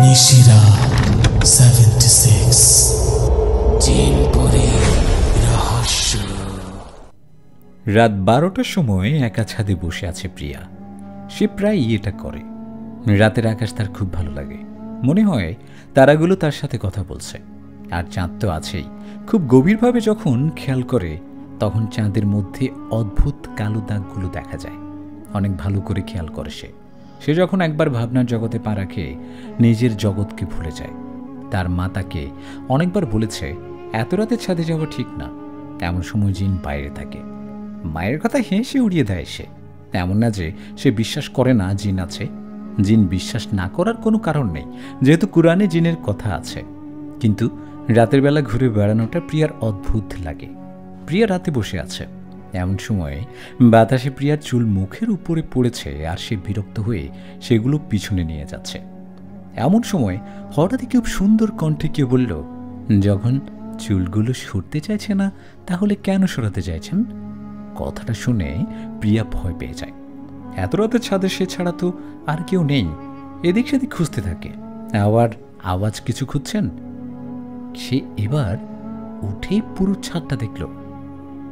নিশিরা 76 জিনপুরের রহস্য। রাত 12টার সময় একা ছাদে বসে আছে প্রিয়া। সে প্রায়ই এটা করে। রাতের আকাশ তার খুব ভালো লাগে। মনে হয় তারাগুলো তার সাথে কথা বলছে। আর চাঁদ তো আছেই। খুব গভীরভাবে যখন খেয়াল করে তখন চাঁদের মধ্যে অদ্ভুত কালো দাগগুলো দেখা যায়। অনেক ভালো করে খেয়াল করে সে যখন একবার ভাবনার জগতে পা রাখে নিজের জগৎকে ভুলে যায়। তার মা তাকে অনেকবার বলেছে এত রাতে ছাদে যাওয়া ঠিক না, এমন সময় জিন বাইরে থাকে। মায়ের কথা হেসে উড়িয়ে দেয় সে। এমন না যে সে বিশ্বাস করে না জিন আছে। জিন বিশ্বাস না করার কোনো কারণ নেই, যেহেতু কুরআনে জিনের কথা আছে। কিন্তু রাতের বেলা ঘুরে বেড়ানোটা প্রিয়ার অদ্ভুত লাগে। প্রিয়া রাতে বসে আছে, এমন সময়ে বাতাসে প্রিয়ার চুল মুখের উপরে পড়েছে আর সে বিরক্ত হয়ে সেগুলো পিছনে নিয়ে যাচ্ছে। এমন সময় হঠাৎই খুব সুন্দর কণ্ঠে কেউ বলল, যখন চুলগুলো সরতে চাইছে না তাহলে কেন সরাতে চাইছেন? কথাটা শুনে প্রিয়া ভয় পেয়ে যায়। এত রাতে ছাদে সে ছাড়া তো আর কেউ নেই। এদিক সেদিক খুঁজতে থাকে। আবার আওয়াজ কিছু খুঁজছেন। সে এবার উঠেই পুরো ছাদটা দেখল,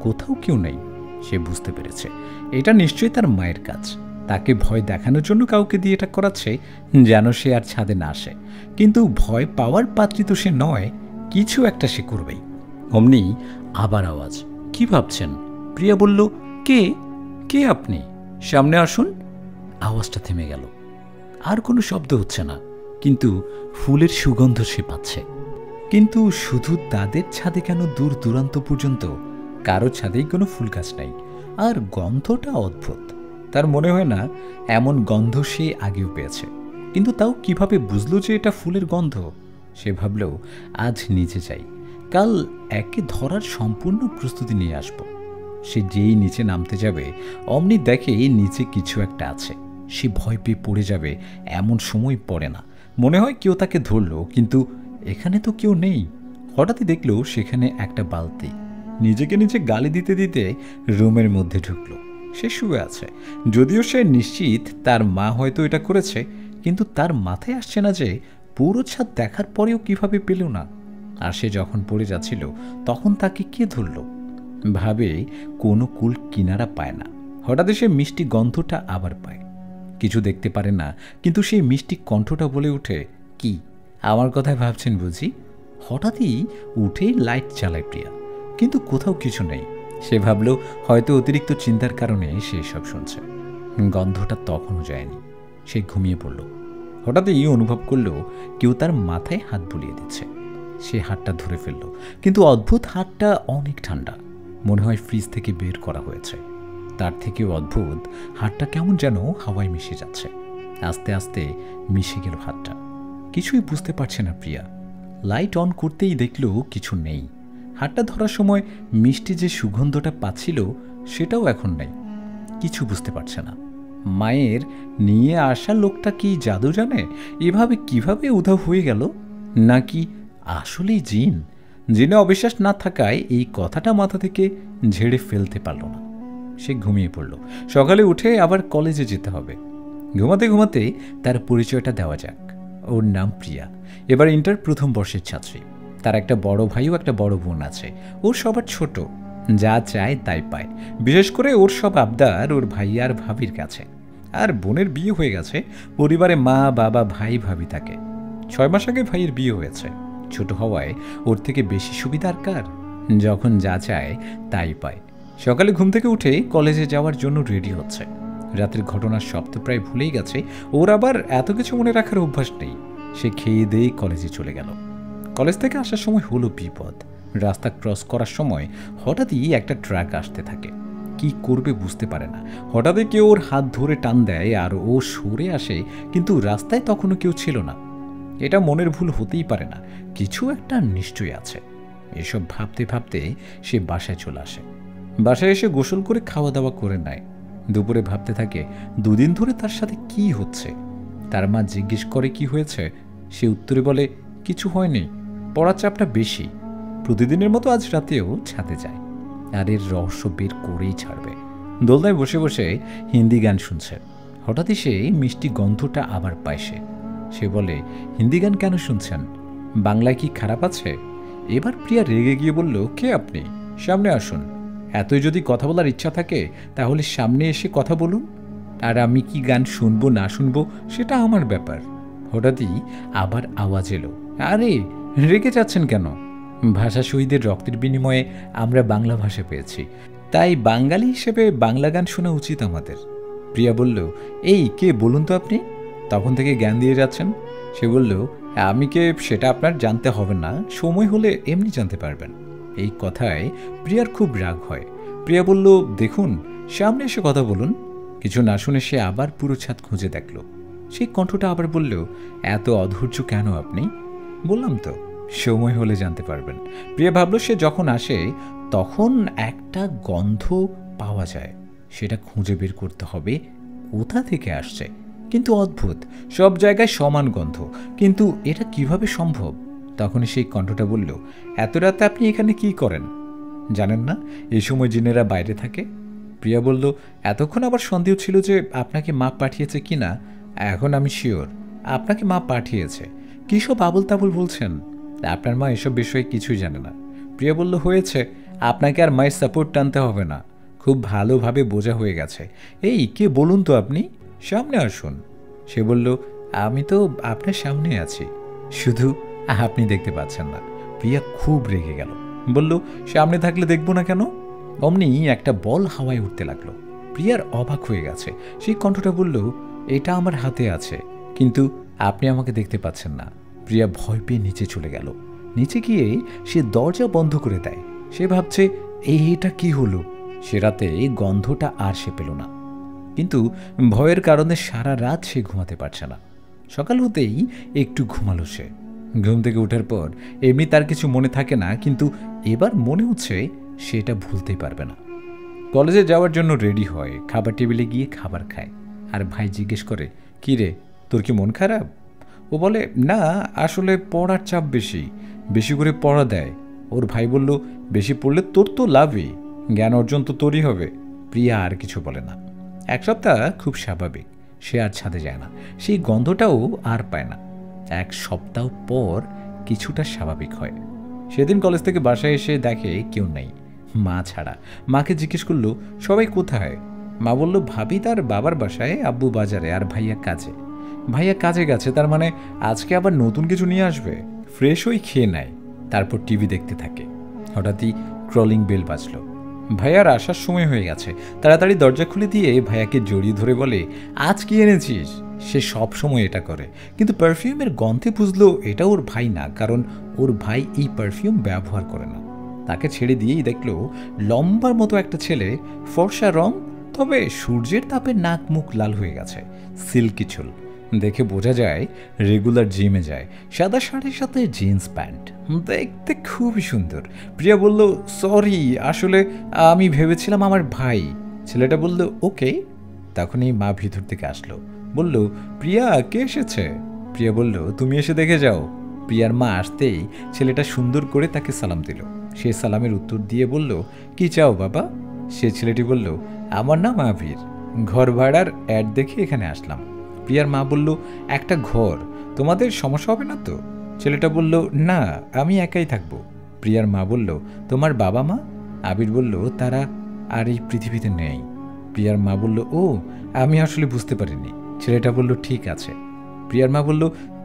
কোথাও কেউ নেই। সে বুঝতে পেরেছে এটা নিশ্চয়ই তার মায়ের কাজ। তাকে ভয় দেখানোর জন্য কাউকে দিয়ে এটা করাচ্ছে যেন সে আর ছাদে না আসে। কিন্তু ভয় পাওয়ার পাত্রী তো সে নয়, কিছু একটা সে করবেই। অমনি আবার আওয়াজ। কি ভাবছেন? প্রিয়া বলল, কে কে আপনি? সামনে আসুন। আওয়াজটা থেমে গেল। আর কোনো শব্দ হচ্ছে না, কিন্তু ফুলের সুগন্ধ সে পাচ্ছে। কিন্তু শুধু তাদের ছাদে কেন, দূর দূরান্ত পর্যন্ত কারো ছাদেই কোনো ফুল গাছ নাই। আর গন্ধটা অদ্ভুত। তার মনে হয় না এমন গন্ধ সে আগেও পেয়েছে। কিন্তু তাও কিভাবে বুঝলো যে এটা ফুলের গন্ধ? সে ভাবল আজ নিচে যাই, কাল একে ধরার সম্পূর্ণ প্রস্তুতি নিয়ে আসব। সে যেই নিচে নামতে যাবে অমনি দেখে নিচে কিছু একটা আছে। সে ভয় পেয়ে পড়ে যাবে এমন সময় পড়ে না। মনে হয় কেউ তাকে ধরলো, কিন্তু এখানে তো কেউ নেই। হঠাৎই দেখলো সেখানে একটা বালতি। নিজেকে নিজে গালি দিতে দিতে রুমের মধ্যে ঢুকলো। সে শুয়ে আছে। যদিও সে নিশ্চিত তার মা হয়তো এটা করেছে, কিন্তু তার মাথায় আসছে না যে পুরো ছাদ দেখার পরেও কিভাবে পেল না। আর সে যখন পড়ে যাচ্ছিল তখন তাকে কে ধরল? ভাবে কোনো কুল কিনারা পায় না। হঠাৎ সে মিষ্টি গন্ধটা আবার পায়। কিছু দেখতে পারে না, কিন্তু সেই মিষ্টি কণ্ঠটা বলে ওঠে, কি আমার কথায় ভাবছেন বুঝি? হঠাৎই উঠেই লাইট চালায় প্রিয়া, কিন্তু কোথাও কিছু নেই। সে ভাবল হয়তো অতিরিক্ত চিন্তার কারণে সে এসব শুনছে। গন্ধটা তখনও যায়নি। সে ঘুমিয়ে পড়ল। হঠাৎই অনুভব করল কেউ তার মাথায় হাত বুলিয়ে দিচ্ছে। সে হাতটা ধরে ফেলল, কিন্তু অদ্ভুত হাতটা অনেক ঠান্ডা। মনে হয় ফ্রিজ থেকে বের করা হয়েছে। তার থেকেও অদ্ভুত, হাতটা কেমন যেন হাওয়ায় মিশে যাচ্ছে। আস্তে আস্তে মিশে গেল হাতটা। কিছুই বুঝতে পারছে না প্রিয়া। লাইট অন করতেই দেখল কিছু নেই। হাতটা ধরার সময় মিষ্টি যে সুগন্ধটা পাচ্ছিল সেটাও এখন নেই। কিছু বুঝতে পারছে না। মায়ের নিয়ে আসা লোকটা কি জাদু জানে? এভাবে কিভাবে উধাও হয়ে গেল? নাকি আসলেই জিন? জিনে অবিশ্বাস না থাকায় এই কথাটা মাথা থেকে ঝেড়ে ফেলতে পারল না। সে ঘুমিয়ে পড়ল। সকালে উঠে আবার কলেজে যেতে হবে। ঘুমাতে ঘুমাতে তার পরিচয়টা দেওয়া যাক। ওর নাম প্রিয়া। এবার ইন্টার প্রথম বর্ষের ছাত্রী। তার একটা বড় ভাই ও একটা বড় বোন আছে। ওর সবার ছোট, যা চায় তাই পায়। বিশেষ করে ওর সব আবদার ওর ভাই আর ভাবির কাছে। আর বোনের বিয়ে হয়ে গেছে। পরিবারে মা বাবা ভাই ভাবি থাকে। 6 মাস আগে ভাইয়ের বিয়ে হয়েছে। ছোট হওয়ায় ওর থেকে বেশি সুবিধা আর কার? যখন যা চায় তাই পায়। সকালে ঘুম থেকে উঠে কলেজে যাওয়ার জন্য রেডি হচ্ছে। রাতের ঘটনার সব তো প্রায় ভুলেই গেছে। ওর আবার এত কিছু মনে রাখার অভ্যাস নেই। সে খেয়ে দিয়ে কলেজে চলে গেল। কলেজ থেকে আসার সময় হলো বিপদ। রাস্তা ক্রস করার সময় হঠাৎই একটা ট্রাক আসতে থাকে। কি করবে বুঝতে পারে না। হঠাৎই কেউ ওর হাত ধরে টান দেয় আর ও সরে আসে, কিন্তু রাস্তায় তখনও কেউ ছিল না। এটা মনের ভুল হতেই পারে না, কিছু একটা নিশ্চয়ই আছে। এসব ভাবতে ভাবতে সে বাসায় চলে আসে। বাসায় এসে গোসল করে খাওয়া দাওয়া করে নেয়। দুপুরে ভাবতে থাকে 2 দিন ধরে তার সাথে কি হচ্ছে। তার মা জিজ্ঞেস করে কি হয়েছে। সে উত্তরে বলে, কিছু হয়নি, পড়ার চাপটা বেশি। প্রতিদিনের মতো আজ রাতেও ছাদে যায়। আর এর রহস্য বের করেই ছাড়বে। দোলনায় বসে বসে হিন্দি গান শুনছে। হঠাৎই সে মিষ্টি গন্ধটা আবার পায়। সে বলে, হিন্দি গান কেন শুনছেন? বাংলায় কি খারাপ আছে? এবার প্রিয়া রেগে গিয়ে বলল, কে আপনি? সামনে আসুন। এতই যদি কথা বলার ইচ্ছা থাকে তাহলে সামনে এসে কথা বলুন। আর আমি কি গান শুনবো না শুনবো সেটা আমার ব্যাপার। হঠাৎই আবার আওয়াজ এলো, আরে রেগে যাচ্ছেন কেন? ভাষা শহীদের রক্তের বিনিময়ে আমরা বাংলা ভাষা পেয়েছি, তাই বাঙালি হিসেবে বাংলা গান শোনা উচিত আমাদের। প্রিয়া বলল, এই কে বলুন তো আপনি? তখন থেকে জ্ঞান দিয়ে যাচ্ছেন। সে বলল, আমি কে সেটা আপনার জানতে হবে না, সময় হলে এমনি জানতে পারবেন। এই কথায় প্রিয়ার খুব রাগ হয়। প্রিয়া বলল, দেখুন সামনে এসে কথা বলুন। কিছু না শুনে সে আবার পুরো ছাদ খুঁজে দেখল। সেই কণ্ঠটা আবার বলল, এত অধৈর্য কেন আপনি? বললাম তো সময় হলে জানতে পারবেন। প্রিয়া ভাবল, সে যখন আসে তখন একটা গন্ধ পাওয়া যায়, সেটা খুঁজে বের করতে হবে কোথা থেকে আসছে। কিন্তু অদ্ভুত, সব জায়গায় সমান গন্ধ, কিন্তু এটা কিভাবে সম্ভব? তখনই সেই কণ্ঠটা বলল, এত রাতে আপনি এখানে কি করেন? জানেন না এই সময় জিনেরা বাইরে থাকে? প্রিয়া বলল, এতক্ষণ আবার সন্দেহ ছিল যে আপনাকে মা পাঠিয়েছে কি না। এখন আমি শিওর আপনাকে মা পাঠিয়েছে। কী সব আবল তাবল বলছেন? আপনার মা এসব বিষয়ে কিছুই জানে না। প্রিয়া বলল, হয়েছে, আপনাকে আর মায়ের সাপোর্ট টানতে হবে না, খুব ভালোভাবে বোঝা হয়ে গেছে। এই কে বলুন তো আপনি? সামনে আসুন। সে বলল, আমি তো আপনার সামনে আছি, শুধু আপনি দেখতে পাচ্ছেন না। প্রিয়া খুব রেগে গেল, বলল, সামনে থাকলে দেখব না কেন? অমনি একটা বল হাওয়ায় উঠতে লাগলো। প্রিয়ার অবাক হয়ে গেছে। সেই কণ্ঠটা বলল, এটা আমার হাতে আছে, কিন্তু আপনি আমাকে দেখতে পাচ্ছেন না। প্রিয়া ভয় পেয়ে নিচে চলে গেল। নিচে গিয়ে সে দরজা বন্ধ করে দেয়। সে ভাবছে, এটা কি হলো? সে রাতে গন্ধটা আর সে পেল না, কিন্তু ভয়ের কারণে সারা রাত সে ঘুমাতে পারছে না। সকাল হতেই একটু ঘুমালো সে। ঘুম থেকে ওঠার পর এমনি তার কিছু মনে থাকে না, কিন্তু এবার মনে হচ্ছে সে এটা ভুলতেই পারবে না। কলেজে যাওয়ার জন্য রেডি হয়, খাবার টেবিলে গিয়ে খাবার খায়। আর ভাই জিজ্ঞেস করে, কী রে, তোর কি মন খারাপ? ও বলে, না আসলে পড়ার চাপ বেশি, বেশি করে পড়া দেয়। ওর ভাই বলল, বেশি পড়লে তোর তো লাভই, জ্ঞান অর্জন তো তোরই হবে। প্রিয়া আর কিছু বলে না। এক সপ্তাহ খুব স্বাভাবিক, সে আর ছাদে যায় না, সেই গন্ধটাও আর পায় না। এক সপ্তাহ পর কিছুটা স্বাভাবিক হয়। সেদিন কলেজ থেকে বাসায় এসে দেখে কেউ নেই, মা ছাড়া। মাকে জিজ্ঞেস করলো, সবাই কোথায়? মা বলল, ভাবি তার বাবার বাসায়, আব্বু বাজারে, আর ভাইয়া কাজে। ভাইয়া কাজে গেছে, তার মানে আজকে আবার নতুন কিছু নিয়ে আসবে। ফ্রেশ হয়ে খেয়ে নেয়, তারপর টিভি দেখতে থাকে। হঠাৎই ক্রলিং বেল বাজলো। ভাইয়ার আসার সময় হয়ে গেছে। তাড়াতাড়ি দরজা খুলে দিয়ে ভাইয়াকে জড়িয়ে ধরে বলে, আজ কি এনেছিস? সে সব সময় এটা করে, কিন্তু পারফিউমের গন্ধে বুঝলো এটা ওর ভাই না, কারণ ওর ভাই এই পারফিউম ব্যবহার করে না। তাকে ছেড়ে দিয়েই দেখলো লম্বার মতো একটা ছেলে, ফর্সা রং, তবে সূর্যের তাপে নাক মুখ লাল হয়ে গেছে, সিল্কি চুল। দেখে বোঝা যায় রেগুলার জিমে যায়। সাদা শাড়ির সাথে জিন্স প্যান্ট, দেখতে খুবই সুন্দর। প্রিয়া বলল, সরি, আসলে আমি ভেবেছিলাম আমার ভাই। ছেলেটা বলল, ওকে। তখনই মা ভিতর থেকে আসলো, বলল, প্রিয়া কে এসেছে? প্রিয়া বলল, তুমি এসে দেখে যাও। প্রিয়ার মা আসতেই ছেলেটা সুন্দর করে তাকে সালাম দিল। সে সালামের উত্তর দিয়ে বলল, কি চাও বাবা? সে ছেলেটি বলল, আমার নাম আবির, ঘর ভাড়ার অ্যাড দেখে এখানে আসলাম। প্রিয়ার মা বলল, একটা ঘর, তোমাদের সমস্যা হবে না তো? ছেলেটা বলল, না, আমি একাই থাকবো। প্রিয়ার মা বলল, তোমার বাবা মা? আবির বলল, তারা আর এই পৃথিবীতে নেই। প্রিয়ার মা বলল, ও, আমি আসলে বুঝতে পারিনি। ছেলেটা বলল, ঠিক আছে। প্রিয়ার মা বলল,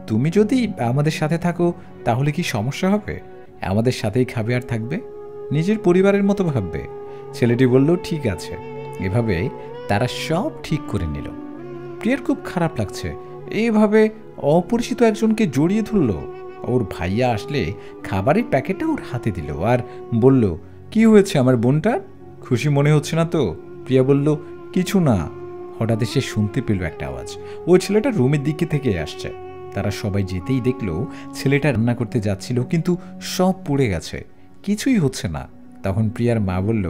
তুমি যদি আমাদের সাথে থাকো তাহলে কি সমস্যা হবে? আমাদের সাথেই খাবে আর থাকবে, নিজের পরিবারের মতো ভাববে। ছেলেটি বলল, ঠিক আছে। এভাবে তারা সব ঠিক করে নিল। প্রিয়ার খুব খারাপ লাগছে, এইভাবে অপরিচিত একজনকে জড়িয়ে ধরল। ওর ভাইয়া আসলে খাবারের প্যাকেটটা ওর হাতে দিল আর বলল, কি হয়েছে আমার বোনটার? খুশি মনে হচ্ছে না তো? প্রিয়া বলল, কিছু না। হঠাৎ সে শুনতে পেল একটা আওয়াজ, ওই ছেলেটা রুমের দিকে থেকে আসছে। তারা সবাই যেতেই দেখলো ছেলেটা রান্না করতে যাচ্ছিল, কিন্তু সব পুড়ে গেছে, কিছুই হচ্ছে না। তখন প্রিয়ার মা বলল,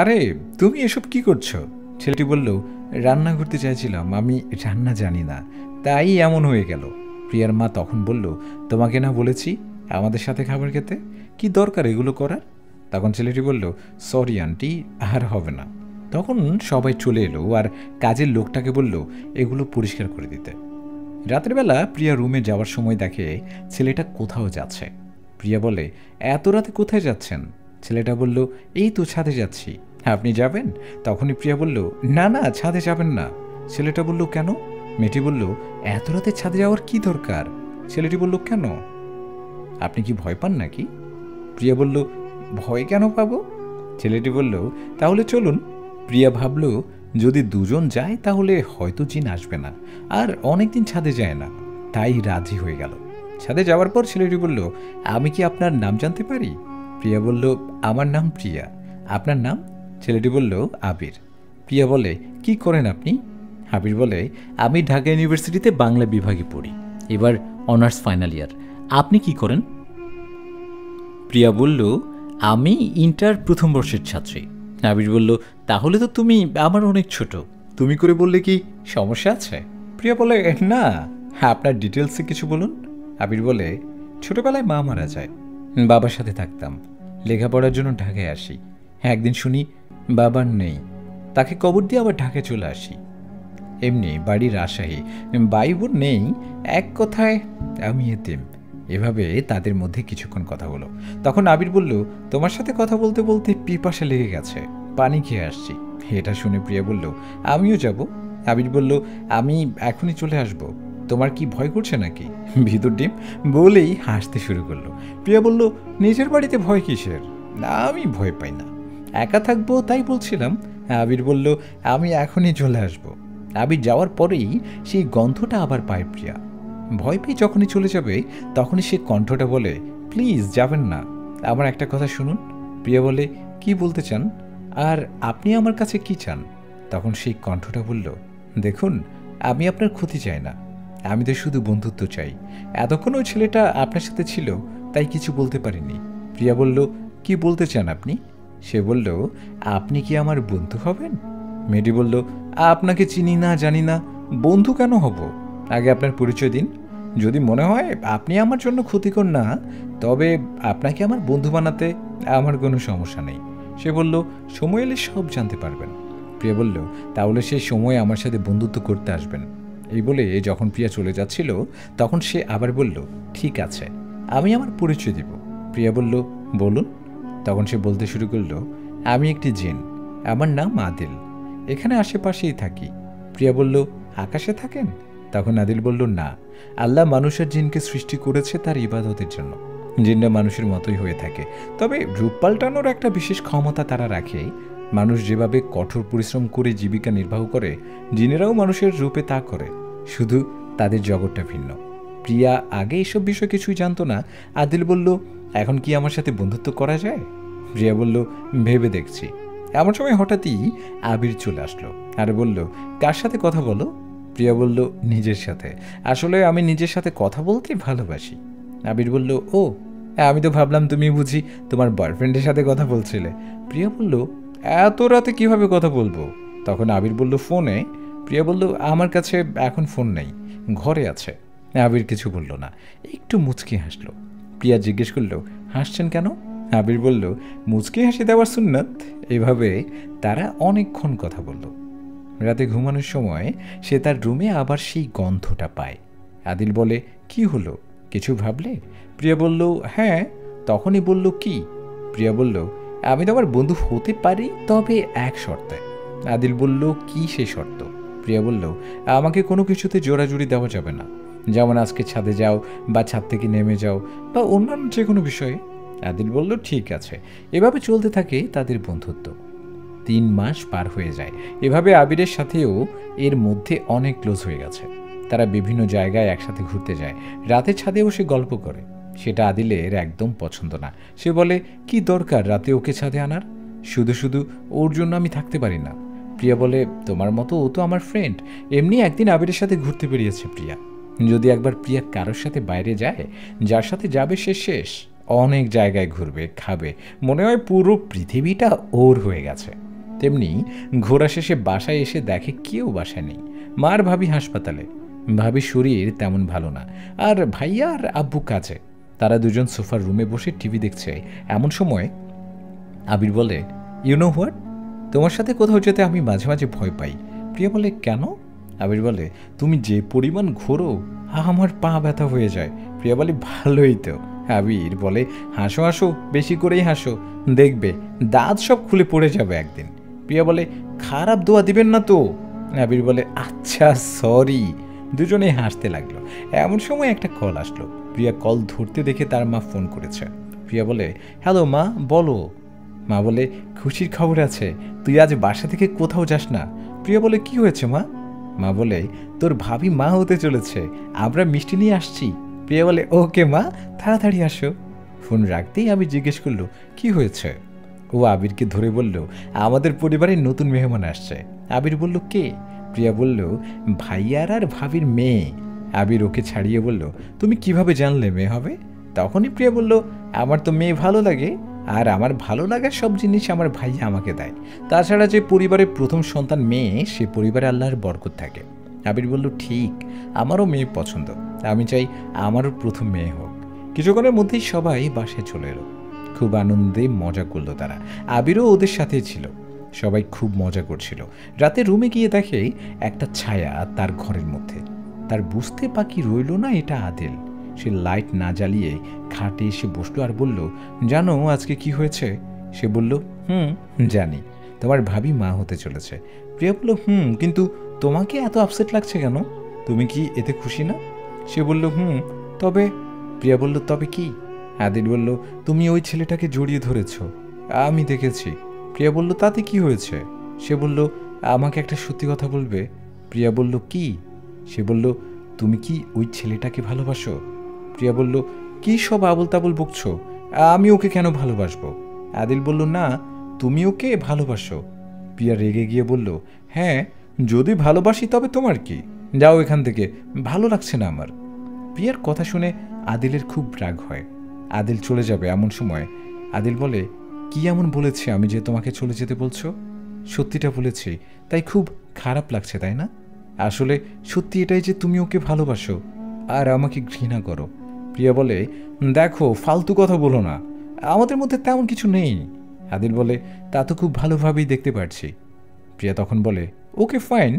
আরে তুমি এসব কি করছো? ছেলেটি বলল, রান্না করতে চাইছিলাম, আমি রান্না জানি না, তাই এমন হয়ে গেল। প্রিয়ার মা তখন বলল, তোমাকে না বলেছি আমাদের সাথে খাবার খেতে? কি দরকার এগুলো করার? তখন ছেলেটি বলল, সরি আন্টি, আর হবে না। তখন সবাই চলে এলো আর কাজের লোকটাকে বলল এগুলো পরিষ্কার করে দিতে। রাতের বেলা প্রিয়া রুমে যাওয়ার সময় দেখে ছেলেটা কোথাও যাচ্ছে। প্রিয়া বলে, এত রাতে কোথায় যাচ্ছেন? ছেলেটা বলল, এই তো ছাদে যাচ্ছি। আপনি যাবেন? তখনই প্রিয়া বলল, না না, ছাদে যাবেন না। ছেলেটা বলল, কেন? মেয়েটি বলল, এত রাতে ছাদে যাওয়ার কি দরকার? ছেলেটি বলল, কেন? আপনি কি ভয় পান নাকি? প্রিয়া বলল, ভয় কেন পাবো? ছেলেটি বলল, তাহলে চলুন। প্রিয়া ভাবল, যদি দুজন যায় তাহলে হয়তো জিন আসবে না, আর অনেকদিন ছাদে যায় না, তাই রাজি হয়ে গেল। ছাদে যাওয়ার পর ছেলেটি বলল, আমি কি আপনার নাম জানতে পারি? প্রিয়া বলল, আমার নাম প্রিয়া। আপনার নাম? ছেলেটি বলল, আবির। প্রিয়া বলে, কি করেন আপনি? আবির বলে, আমি ঢাকা ইউনিভার্সিটিতে বাংলা বিভাগে পড়ি, এবার অনার্স ফাইনাল ইয়ার। আপনি কি করেন? প্রিয়া বলল, আমি ইন্টার প্রথম বর্ষের ছাত্রী। আবির বলল, তাহলে তো তুমি আমার অনেক ছোট। তুমি করে বললে কি সমস্যা আছে? প্রিয়া বলে, না, আপনার ডিটেলসে কিছু বলুন। আবির বলে, ছোটবেলায় মা মারা যায়, বাবার সাথে থাকতাম, লেখাপড়ার জন্য ঢাকায় আসি। একদিন শুনি বাবার নেই, তাকে কবর দিয়ে আবার ঢাকায় চলে আসি। এমনি বাড়ির রাজশাহী, ভাই বোন নেই, এক কথায় আমি এতিম। এভাবে তাদের মধ্যে কিছুক্ষণ কথা হলো। তখন আবির বলল, তোমার সাথে কথা বলতে বলতে পিপাসা লেগে গেছে, পানি খেয়ে আসছি। এটা শুনে প্রিয়া বলল, আমিও যাব। আবির বলল, আমি এখনই চলে আসব। তোমার কি ভয় করছে নাকি? ভিতর ডিম বলেই হাসতে শুরু করলো। প্রিয়া বলল, নিজের বাড়িতে ভয় কিসের? আমি ভয় পাই না, একা থাকবো তাই বলছিলাম। আবির বলল, আমি এখনই চলে আসব। আবির যাওয়ার পরেই সেই গন্ধটা আবার পায় প্রিয়া। ভয় পেয়ে যখনই চলে যাবে তখনই সে কণ্ঠটা বলে, প্লিজ যাবেন না, আমার একটা কথা শুনুন। প্রিয়া বলে, কি বলতে চান? আর আপনি আমার কাছে কি চান? তখন সেই কণ্ঠটা বলল, দেখুন, আমি আপনার ক্ষতি চাই না, আমি তো শুধু বন্ধুত্ব চাই। এতক্ষণ ওই ছেলেটা আপনার সাথে ছিল তাই কিছু বলতে পারিনি। প্রিয়া বলল, কি বলতে চান আপনি? সে বলল, আপনি কি আমার বন্ধু হবেন? মেয়েটি বলল, আপনাকে চিনি না, জানি না, বন্ধু কেন হব? আগে আপনার পরিচয় দিন। যদি মনে হয় আপনি আমার জন্য ক্ষতিকর না, তবে আপনাকে আমার বন্ধু বানাতে আমার কোনো সমস্যা নেই। সে বলল, সময় এলে সব জানতে পারবেন। প্রিয়া বলল, তাহলে সেই সময় আমার সাথে বন্ধুত্ব করতে আসবেন। এই বলে যখন প্রিয়া চলে যাচ্ছিল তখন সে আবার বলল, ঠিক আছে, আমি আমার পরিচয় দিব। প্রিয়া বলল, বলুন। তখন সে বলতে শুরু করলো, আমি একটি জিন, আমার নাম আদিল, এখানে আশেপাশেই থাকি। প্রিয়া বলল, আকাশে থাকেন? তখন আদিল বলল, না, আল্লাহ মানুষের জিনকে সৃষ্টি করেছে তার ইবাদতের জন্য। জিনরা মানুষের মতোই হয়ে থাকে, তবে রূপ পাল্টানোর একটা বিশেষ ক্ষমতা তারা রাখে। মানুষ যেভাবে কঠোর পরিশ্রম করে জীবিকা নির্বাহ করে, জিনেরাও মানুষের রূপে তা করে, শুধু তাদের জগৎটা ভিন্ন। প্রিয়া আগে এসব বিষয় কিছুই জানতো না। আদিল বলল, এখন কি আমার সাথে বন্ধুত্ব করা যায়? প্রিয়া বলল, ভেবে দেখছি। এমন সময় হঠাৎই আবির চলে আসলো আর বলল, কার সাথে কথা বলো? প্রিয়া বলল, নিজের সাথে, আসলে আমি নিজের সাথে কথা বলতে ভালোবাসি। আবির বলল, ও, আমি তো ভাবলাম তুমি বুঝি তোমার বয়ফ্রেন্ডের সাথে কথা বলছিলে। প্রিয়া বলল, এত রাতে কিভাবে কথা বলবো? তখন আবির বলল, ফোনে। প্রিয়া বলল, আমার কাছে এখন ফোন নেই, ঘরে আছে। আবির কিছু বলল না, একটু মুচকি হাসলো। প্রিয়া জিজ্ঞেস করলো, হাসছেন কেন? আবির বলল, মুচকি হাসি দেওয়ার সুন্নাত। এভাবে তারা অনেকক্ষণ কথা বলল। রাতে ঘুমানোর সময় সে তার রুমে আবার সেই গন্ধটা পায়। আদিল বলে, কি হলো, কিছু ভাবলে? প্রিয়া বলল, হ্যাঁ। তখনই বলল, কি? প্রিয়া বলল, আমি তো আমার বন্ধু হতে পারি, তবে এক শর্তে। আদিল বলল, কি সেই শর্ত? প্রিয়া বলল, আমাকে কোনো কিছুতে জোরাজুরি দেওয়া যাবে না, যেমন আজকে ছাদে যাও বা ছাদ থেকে নেমে যাও বা অন্যান্য যে কোনো বিষয়ে। আদিল বলল, ঠিক আছে। এভাবে চলতে থাকে তাদের বন্ধুত্ব। 3 মাস পার হয়ে যায়। এভাবে আবিরের সাথেও এর মধ্যে অনেক ক্লোজ হয়ে গেছে। তারা বিভিন্ন জায়গায় একসাথে ঘুরতে যায়, রাতে ছাদে বসে গল্প করে। সেটা আদিলের একদম পছন্দ না। সে বলে, কি দরকার রাতে ওকে ছাদে আনার? শুধু শুধু ওর জন্য আমি থাকতে পারি না। প্রিয়া বলে, তোমার মতো ও তো আমার ফ্রেন্ড। এমনি একদিন আবিরের সাথে ঘুরতে বেরিয়েছে প্রিয়া। যদি একবার প্রিয়া কারোর সাথে বাইরে যায়, যার সাথে যাবে সে শেষ। অনেক জায়গায় ঘুরবে, খাবে, মনে হয় পুরো পৃথিবীটা ওর হয়ে গেছে। তেমনি ঘোরা শেষে বাসায় এসে দেখে কেউ বাসায় নেই। মার ভাবি হাসপাতালে, ভাবির শরীর তেমন ভালো না, আর ভাইয়া আর আব্বু কাজে। তারা দুজন সোফার রুমে বসে টিভি দেখছে। এমন সময় আবির বলে, ইউ নো হোয়াট, তোমার সাথে কোথাও যেতে আমি মাঝে মাঝে ভয় পাই। প্রিয়া বলে, কেন? আবির বলে, তুমি যে পরিমাণ ঘোরো আমার পা ব্যথা হয়ে যায়। প্রিয়া বলে, ভালোই তো। আবির বলে, হাসো হাসো, বেশি করেই হাসো, দেখবে দাঁত সব খুলে পড়ে যাবে একদিন। প্রিয়া বলে, খারাপ দোয়া দিবেন না তো। আবির বলে, আচ্ছা সরি। দুজনেই হাসতে লাগলো। এমন সময় একটা কল আসলো। প্রিয়া কল ধরতে দেখে তার মা ফোন করেছে। প্রিয়া বলে, হ্যালো মা, বলো। মা বলে, খুশির খবর আছে, তুই আজ বাসা থেকে কোথাও যাস না। প্রিয়া বলে, কি হয়েছে মা? মা বলে, তোর ভাবি মা হতে চলেছে, আমরা মিষ্টি নিয়ে আসছি। প্রিয়া বলে, ওকে মা, তাড়াতাড়ি আসো। ফোন রাখতেই আমি জিজ্ঞেস করলো, কি হয়েছে? ও আবিরকে ধরে বলল, আমাদের পরিবারে নতুন মেহমান আসছে। আবির বলল, কে? প্রিয়া বলল, ভাইয়ার আর ভাবির মেয়ে। আবির ওকে ছাড়িয়ে বলল, তুমি কিভাবে জানলে মেয়ে হবে? তখনই প্রিয়া বলল, আমার তো মেয়ে ভালো লাগে, আর আমার ভালো লাগার সব জিনিস আমার ভাইয়া আমাকে দেয়। তাছাড়া যে পরিবারের প্রথম সন্তান মেয়ে, সে পরিবারে আল্লাহর বরকত থাকে। আবির বলল, ঠিক, আমারও মেয়ে পছন্দ, আমি চাই আমারও প্রথম মেয়ে হোক। কিছুক্ষণের মধ্যেই সবাই বাসায় চলে এলো। খুব আনন্দে মজা করলো তারা। আবিরও ওদের সাথেই ছিল। সবাই খুব মজা করছিল। রাতে রুমে গিয়ে দেখে একটা ছায়া তার ঘরের মধ্যে। তার বুঝতে বাকি রইল না এটা আদিল। সে লাইট না জ্বালিয়ে খাটে এসে বসলো আর বলল, জানো আজকে কি হয়েছে? সে বলল, জানি, তোমার ভাবি মা হতে চলেছে। প্রিয়া বলল, কিন্তু তোমাকে এত আপসেট লাগছে কেন? তুমি কি এতে খুশি না? সে বলল, তবে। প্রিয়া বলল, তবে কি? আদিল বলল, তুমি ওই ছেলেটাকে জড়িয়ে ধরেছ, আমি দেখেছি। প্রিয়া বলল, তাতে কি হয়েছে? সে বলল, আমাকে একটা সত্যি কথা বলবে? প্রিয়া বলল, কি? সে বলল, তুমি কি ওই ছেলেটাকে ভালোবাসো? প্রিয়া বলল, কি সব আবল তাবল বকছো? আমি ওকে কেন ভালোবাসবো? আদিল বলল, না, তুমি ওকে ভালোবাসো। প্রিয়া রেগে গিয়ে বলল, হ্যাঁ, যদি ভালোবাসি তবে তোমার কি? যাও এখান থেকে, ভালো লাগছে না আমার। প্রিয়ার কথা শুনে আদিলের খুব রাগ হয়। আদিল চলে যাবে এমন সময় আদিল বলে, কি এমন বলেছে আমি যে তোমাকে চলে যেতে বলছো? সত্যিটা বলেছি, তাই খুব খারাপ লাগছে, তাই না? আসলে সত্যি এটাই যে তুমি ওকে ভালোবাসো আর আমাকে ঘৃণা করো। প্রিয়া বলে, দেখো, ফালতু কথা বলো না, আমাদের মধ্যে তেমন কিছু নেই। আদিল বলে, তা তো খুব ভালোভাবেই দেখতে পারছি। প্রিয়া তখন বলে, ওকে ফাইন,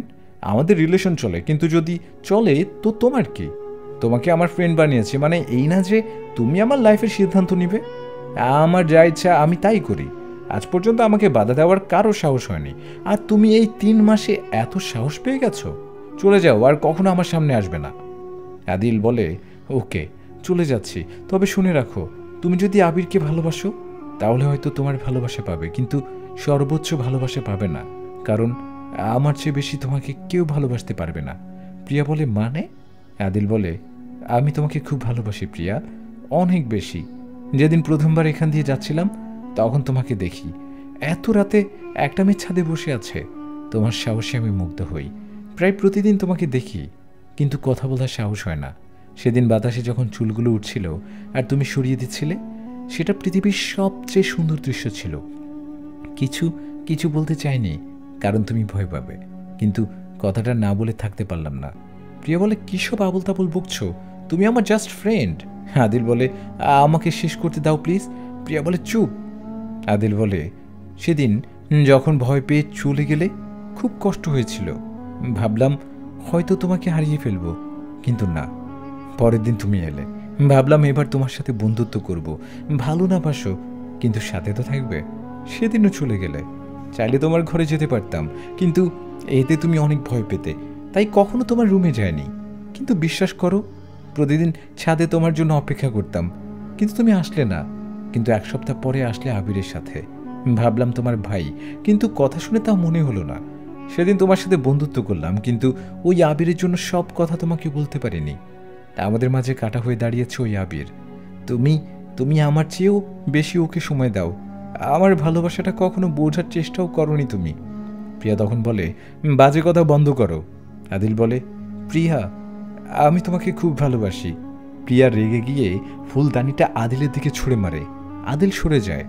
আমাদের রিলেশন চলে, কিন্তু যদি চলে তো তোমার কি? তোমাকে আমার ফ্রেন্ড বানিয়েছি, মানে এই না যে তুমি আমার লাইফের সিদ্ধান্ত নিবে। আমার যা ইচ্ছা আমি তাই করি। আজ পর্যন্ত আমাকে বাধা দেওয়ার কারো সাহস হয়নি, আর তুমি এই 3 মাসে এত সাহস পেয়ে গেছো? চলে যাও, আর কখনো আমার সামনে আসবে না। আদিল বলে, ওকে, চলে যাচ্ছি, তবে শুনে রাখো, তুমি যদি আবিরকে ভালোবাসো তাহলে হয়তো তোমার ভালোবাসা পাবে, কিন্তু সর্বোচ্চ ভালোবাসা পাবে না, কারণ আমার চেয়ে বেশি তোমাকে কেউ ভালোবাসতে পারবে না। প্রিয়া বলে, মানে? আদিল বলে, আমি তোমাকে খুব ভালোবাসি প্রিয়া, অনেক বেশি। যেদিন প্রথমবার এখান দিয়ে যাচ্ছিলাম তখন তোমাকে দেখি, এত রাতে একটা মেয়ে ছাদে বসে আছে, তোমার সাহসে আমি মুগ্ধ হই। প্রায় প্রতিদিন তোমাকে দেখি, কিন্তু কথা বলার সাহস হয় না। সেদিন বাতাসে যখন চুলগুলো উঠছিল আর তুমি সরিয়ে দিচ্ছিলে, সেটা পৃথিবীর সবচেয়ে সুন্দর দৃশ্য ছিল। কিছু কিছু বলতে চাইনি, কারণ তুমি ভয় পাবে, কিন্তু কথাটা না বলে থাকতে পারলাম না। প্রিয়া বলে, কী সব আবল তাবল বকছো? তুমি আমার জাস্ট ফ্রেন্ড। আদিল বলে, আমাকে শেষ করতে দাও প্লিজ। প্রিয়া বলে, চুপ। আদিল বলে, সেদিন যখন ভয় পেয়ে চলে গেলে খুব কষ্ট হয়েছিল, ভাবলাম হয়তো তোমাকে হারিয়ে ফেলবো, কিন্তু না। পরের দিন তুমি এলে, ভাবলাম এবার তোমার সাথে বন্ধুত্ব করব, ভালো না বাসো কিন্তু সাথে তো থাকবে। সেদিনও চলে গেলে, চাইলে তোমার ঘরে যেতে পারতাম, কিন্তু এতে তুমি অনেক ভয় পেতে, তাই কখনো তোমার রুমে যায়নি। কিন্তু বিশ্বাস করো, প্রতিদিন ছাদে তোমার জন্য অপেক্ষা করতাম, কিন্তু তুমি আসলে না। কিন্তু 1 সপ্তাহ পরে আসলে আবিরের সাথে, ভাবলাম তোমার ভাই, কিন্তু কথা শুনে তা মনে হলো না। সেদিন তোমার সাথে বন্ধুত্ব করলাম, কিন্তু ওই আবিরের জন্য সব কথা তোমাকে বলতে পারিনি। আমাদের মাঝে কাটা হয়ে দাঁড়িয়েছে ওই আবির। তুমি আমার চেয়েও বেশি ওকে সময় দাও, আমার ভালোবাসাটা কখনো বোঝার চেষ্টাও করনি তুমি। প্রিয়া তখন বলে, বাজে কথা বন্ধ করো। আদিল বলে, প্রিয়া, আমি তোমাকে খুব ভালোবাসি। প্রিয়া রেগে গিয়ে ফুলদানিটা আদিলের দিকে ছুঁড়ে মারে। আদিল সরে যায়।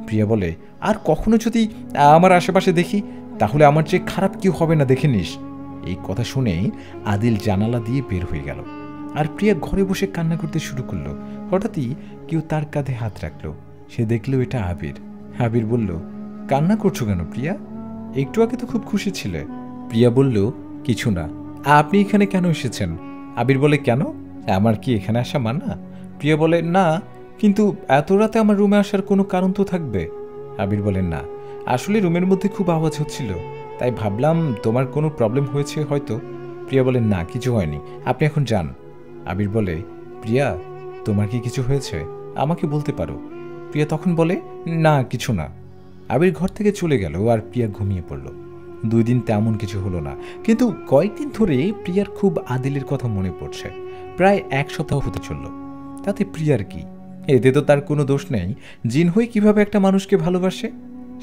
প্রিয়া বলে, আর কখনো যদি আমার আশেপাশে দেখি তাহলে আমার চেয়ে খারাপ কেউ হবে না, দেখে নিস। এই কথা শুনে আদিল জানালা দিয়ে বের হয়ে গেল, আর প্রিয়া ঘরে বসে কান্না করতে শুরু করলো। হঠাৎই কেউ তার কাঁধে হাত রাখলো। সে দেখলো এটা আবির। আবির বলল, কান্না করছো কেন প্রিয়া? একটু আগে তো খুব খুশি ছিলে। প্রিয়া বলল, কিছু না। আপনি এখানে কেন এসেছেন? আবির বলে, কেন? আমার কি এখানে আসা মানা? প্রিয়া বলে, না, কিন্তু এত রাতে আমার রুমে আসার কোনো কারণ তো থাকবে। আবির বলে, না, আসলে রুমের মধ্যে খুব আওয়াজ হচ্ছিল, তাই ভাবলাম তোমার কোনো প্রবলেম হয়েছে হয়তো। প্রিয়া বলে, না, কিছু হয়নি, আপনি এখন যান। আবির বলে, প্রিয়া, তোমার কি কিছু হয়েছে? আমাকে বলতে পারো। প্রিয়া তখন বলে, না, কিছু না। আবির ঘর থেকে চলে গেল আর প্রিয়া ঘুমিয়ে পড়ল। 2 দিন তেমন কিছু হলো না, কিন্তু কয়েকদিন ধরে প্রিয়ার খুব আদিলের কথা মনে পড়ছে। প্রায় 1 সপ্তাহ হতে চলল। তাতে প্রিয়ার কি? এতে তো তার কোনো দোষ নেই। জিন হয়ে কিভাবে একটা মানুষকে ভালোবাসে?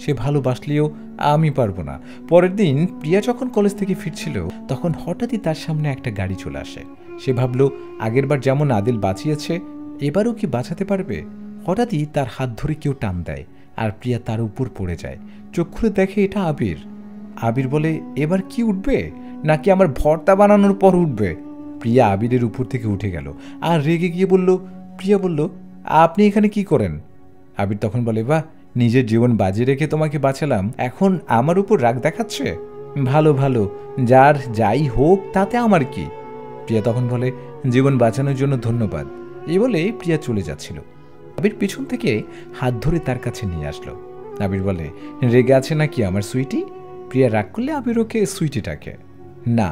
সে ভালোবাসলেও আমি পারবো না। পরের দিন প্রিয়া যখন কলেজ থেকে ফিরছিল, তখন হঠাৎই তার সামনে একটা গাড়ি চলে আসে। সে ভাবল, আগেরবার যেমন আদিল বাঁচিয়েছে, এবারও কি বাঁচাতে পারবে? হঠাৎই তার হাত ধরে কেউ টান দেয়, আর প্রিয়া তার উপর পড়ে যায়। চোখ খুলে দেখে এটা আবির। আবির বলে, এবার কি উঠবে? নাকি আমার ভর্তা বানানোর পর উঠবে? প্রিয়া আবিরের উপর থেকে উঠে গেল আর রেগে গিয়ে বলল, প্রিয়া বলল, আপনি এখানে কি করেন? আবির তখন বলে, বাহ, নিজের জীবন বাজি রেখে তোমাকে বাঁচালাম, এখন আমার উপর রাগ দেখাচ্ছে? ভালো ভালো, যার যাই হোক তাতে আমার কি? প্রিয়া তখন বলে, জীবন বাঁচানোর জন্য ধন্যবাদ। এই বলে প্রিয়া চলে যাচ্ছিল। আবির পিছন থেকে হাত ধরে তার কাছে নিয়ে আসলো। আবির বলে, রেগে আছে নাকি আমার সুইটি? প্রিয়া রাগ করলে আবির ওকে সুইটি ডাকে। না,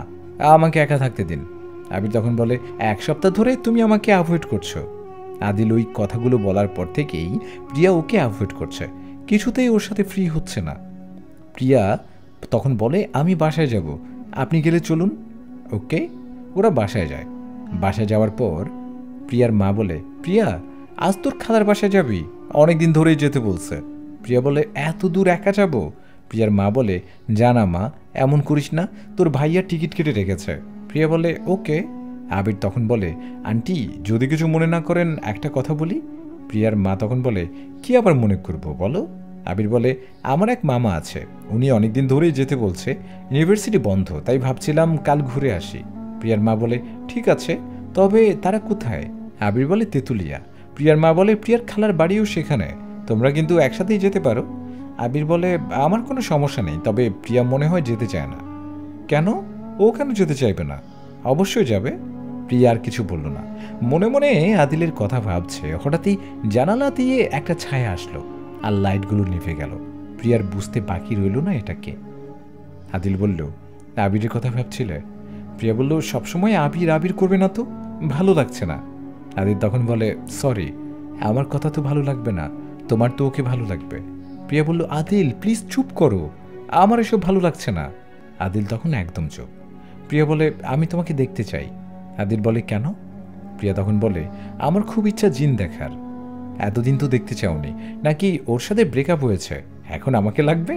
আমাকে একা থাকতে দিন। আবির তখন বলে, 1 সপ্তাহ ধরে তুমি আমাকে অ্যাভয়েড করছো। আদিল ওই কথাগুলো বলার পর থেকেই প্রিয়া ওকে অ্যাভয়েড করছে, কিছুতেই ওর সাথে ফ্রি হচ্ছে না। প্রিয়া তখন বলে, আমি বাসায় যাব, আপনি গেলে চলুন। ওকে। ওরা বাসায় যায়। বাসায় যাওয়ার পর প্রিয়ার মা বলে, প্রিয়া, আজ তোর খালার বাসায় যাবি? অনেকদিন ধরেই যেতে বলছে। প্রিয়া বলে, এত দূর একা যাব? প্রিয়ার মা বলে, জানা মা, এমন করিস না, তোর ভাইয়া টিকিট কেটে রেখেছে। প্রিয়া বলে, ওকে। আবির তখন বলে, আন্টি, যদি কিছু মনে না করেন একটা কথা বলি। প্রিয়ার মা তখন বলে, কি আবার মনে করব বলো? আবির বলে, আমার এক মামা আছে, উনি অনেকদিন ধরেই যেতে বলছে, ইউনিভার্সিটি বন্ধ, তাই ভাবছিলাম কাল ঘুরে আসি। প্রিয়ার মা বলে, ঠিক আছে, তবে তারা কোথায়? আবির বলে, তেঁতুলিয়া। প্রিয়ার মা বলে, প্রিয়ার খালার বাড়িও সেখানে, তোমরা কিন্তু একসাথেই যেতে পারো। আবির বলে, আমার কোনো সমস্যা নেই, তবে প্রিয়া মনে হয় যেতে চায় না। কেন? ও কেন যেতে চাইবে না? অবশ্যই যাবে। প্রিয়া আর কিছু বলল না, মনে মনে আদিলের কথা ভাবছে। হঠাৎই জানালা দিয়ে একটা ছায়া আসলো আর লাইটগুলো নিভে গেল। প্রিয়ার বুঝতে বাকি রইল না এটাকে। আদিল বলল, আবিরের কথা ভাবছিলে? প্রিয়া বলল, সবসময় আবির আবির করবে না তো, ভালো লাগছে না। আদিল তখন বলে, সরি, আমার কথা তো ভালো লাগবে না, তোমার তো ওকে ভালো লাগবে। প্রিয়া বলল, আদিল প্লিজ চুপ করো, আমার এসব ভালো লাগছে না। আদিল তখন একদম চুপ। প্রিয়া বলে, আমি তোমাকে দেখতে চাই। আদিল বলে, কেন? প্রিয়া তখন বলে, আমার খুব ইচ্ছা জিন দেখার। এতদিন তো দেখতে চাওনি, নাকি ওর সাথে ব্রেকআপ হয়েছে, এখন আমাকে লাগবে?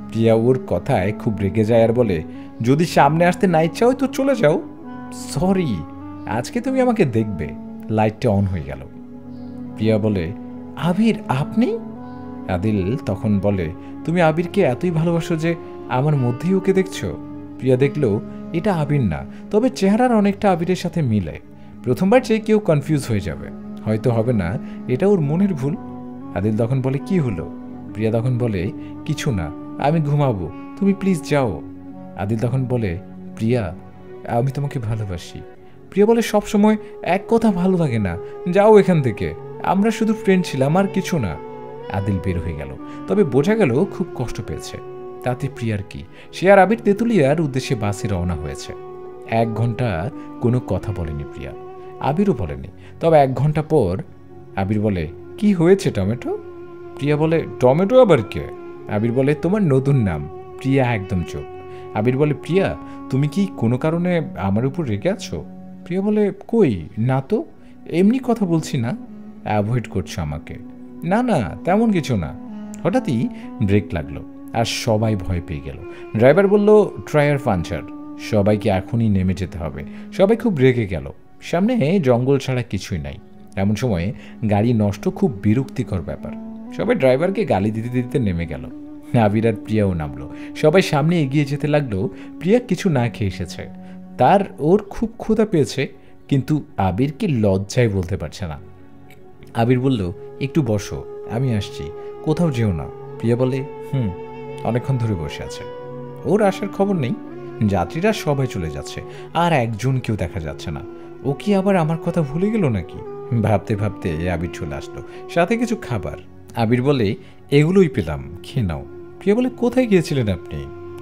প্রিয়া ওর কথায় খুব রেগে যায় আর বলে, যদি সামনে আসতে না ইচ্ছা হয় তো চলে যাও। সরি, আজকে তুমি আমাকে দেখবে। লাইটটা অন হয়ে গেল। প্রিয়া বলে, আবির আপনি? আদিল তখন বলে, তুমি আবিরকে এতই ভালোবাসো যে আমার মধ্যেই ওকে দেখছো? প্রিয়া দেখলো এটা আবির না, তবে চেহারার অনেকটা আবিরের সাথে মিলে। প্রথমবার যে কেউ কনফিউজ হয়ে যাবে, হয়তো হবে না, এটা ওর মনের ভুল। আদিল তখন বলে, কি হলো? প্রিয়া তখন বলে, কিছু না, আমি ঘুমাবো, তুমি প্লিজ যাও। আদিল তখন বলে, প্রিয়া, আমি তোমাকে ভালোবাসি। প্রিয়া বলে, সব সময় এক কথা ভালো লাগে না, যাও এখান থেকে, আমরা শুধু ফ্রেন্ড ছিলাম, আর কিছু না। আদিল বের হয়ে গেল, তবে বোঝা গেল খুব কষ্ট পেয়েছে। তাতে প্রিয়ার কি, সে আর আবির তেঁতুলিয়ার উদ্দেশ্যে বাসে রওনা হয়েছে। 1 ঘন্টা কোনো কথা বলেনি প্রিয়া, আবিরও বলেনি। তবে 1 ঘন্টা পর আবির বলে, কি হয়েছে টমেটো? প্রিয়া বলে, টমেটো আবার কে? আবির বলে, তোমার নতুন নাম। প্রিয়া একদম চুপ। আবির বলে, প্রিয়া, তুমি কি কোনো কারণে আমার উপর রেগে আছো? প্রিয়া বলে, কই না তো, এমনি কথা বলছি না। অ্যাভয়েড করছো আমাকে? না না, তেমন কিছু না। হঠাৎই ব্রেক লাগলো আর সবাই ভয় পেয়ে গেল। ড্রাইভার বলল, টায়ার পাঞ্চার, সবাইকে এখনই নেমে যেতে হবে। সবাই খুব রেগে গেল, সামনে জঙ্গল ছাড়া কিছুই নাই। এমন সময়ে গাড়ি নষ্ট খুব বিরক্তিকর ব্যাপার। সবাই ড্রাইভারকে গালি দিতে দিতে নেমে গেল। আবির আর প্রিয়াও নামলো। সবাই সামনে এগিয়ে যেতে লাগলো। প্রিয়া কিছু না খেয়ে এসেছে, তার ওর খুব ক্ষুধা পেয়েছে, কিন্তু আবিরকে লজ্জায় বলতে পারছে না। আবির বলল, একটু বসো, আমি আসছি, কোথাও যেও না। প্রিয়া বলে অনেকক্ষণ ধরে বসে আছে, ওর আসার খবর নেই, যাত্রীরা সবাই চলে যাচ্ছে, আর একজন কেউ দেখা যাচ্ছে না। ও কি আবার আমার কথা ভুলে গেল নাকি? ভাবতে ভাবতে আবির চলে আসলো, সাথে কিছু খাবার। আবির বলে এগুলোই পেলাম, খেয়ে নাও। প্রিয়া বলে কোথায় গিয়েছিলেন আপনি?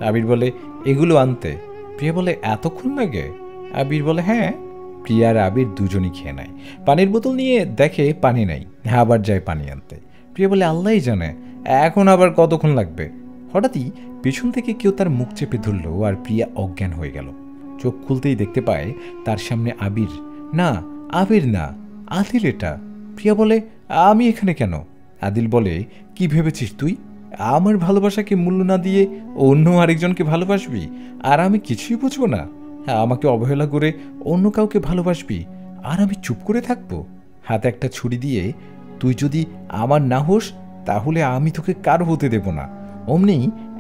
আবির বলে এগুলো আনতে। প্রিয়া বলে এতক্ষণ লাগে? আবির বলে হ্যাঁ। প্রিয়া আর আবির দুজনই খেয়ে নেয়। পানির বোতল নিয়ে দেখে পানি নাই, আবার যায় পানি আনতে। প্রিয়া বলে আল্লাহই জানে এখন আবার কতক্ষণ লাগবে। হঠাৎই পেছন থেকে কেউ তার মুখ চেপে ধরল আর প্রিয়া অজ্ঞান হয়ে গেল। চোখ খুলতেই দেখতে পায় তার সামনে আবির। না, আবির না, আদিল এটা। প্রিয়া বলে আমি এখানে কেন? আদিল বলে কি ভেবেছিস তুই আমার ভালোবাসাকে মূল্য না দিয়ে অন্য আরেকজনকে ভালোবাসবি, আর আমি কিছুই বুঝবো না? আমাকে অবহেলা করে অন্য কাউকে ভালোবাসবি, আর আমি চুপ করে থাকবো? হাতে একটা ছুরি দিয়ে তুই যদি আমার না হোস তাহলে আমি তোকে কারো হতে দেব না। অমনি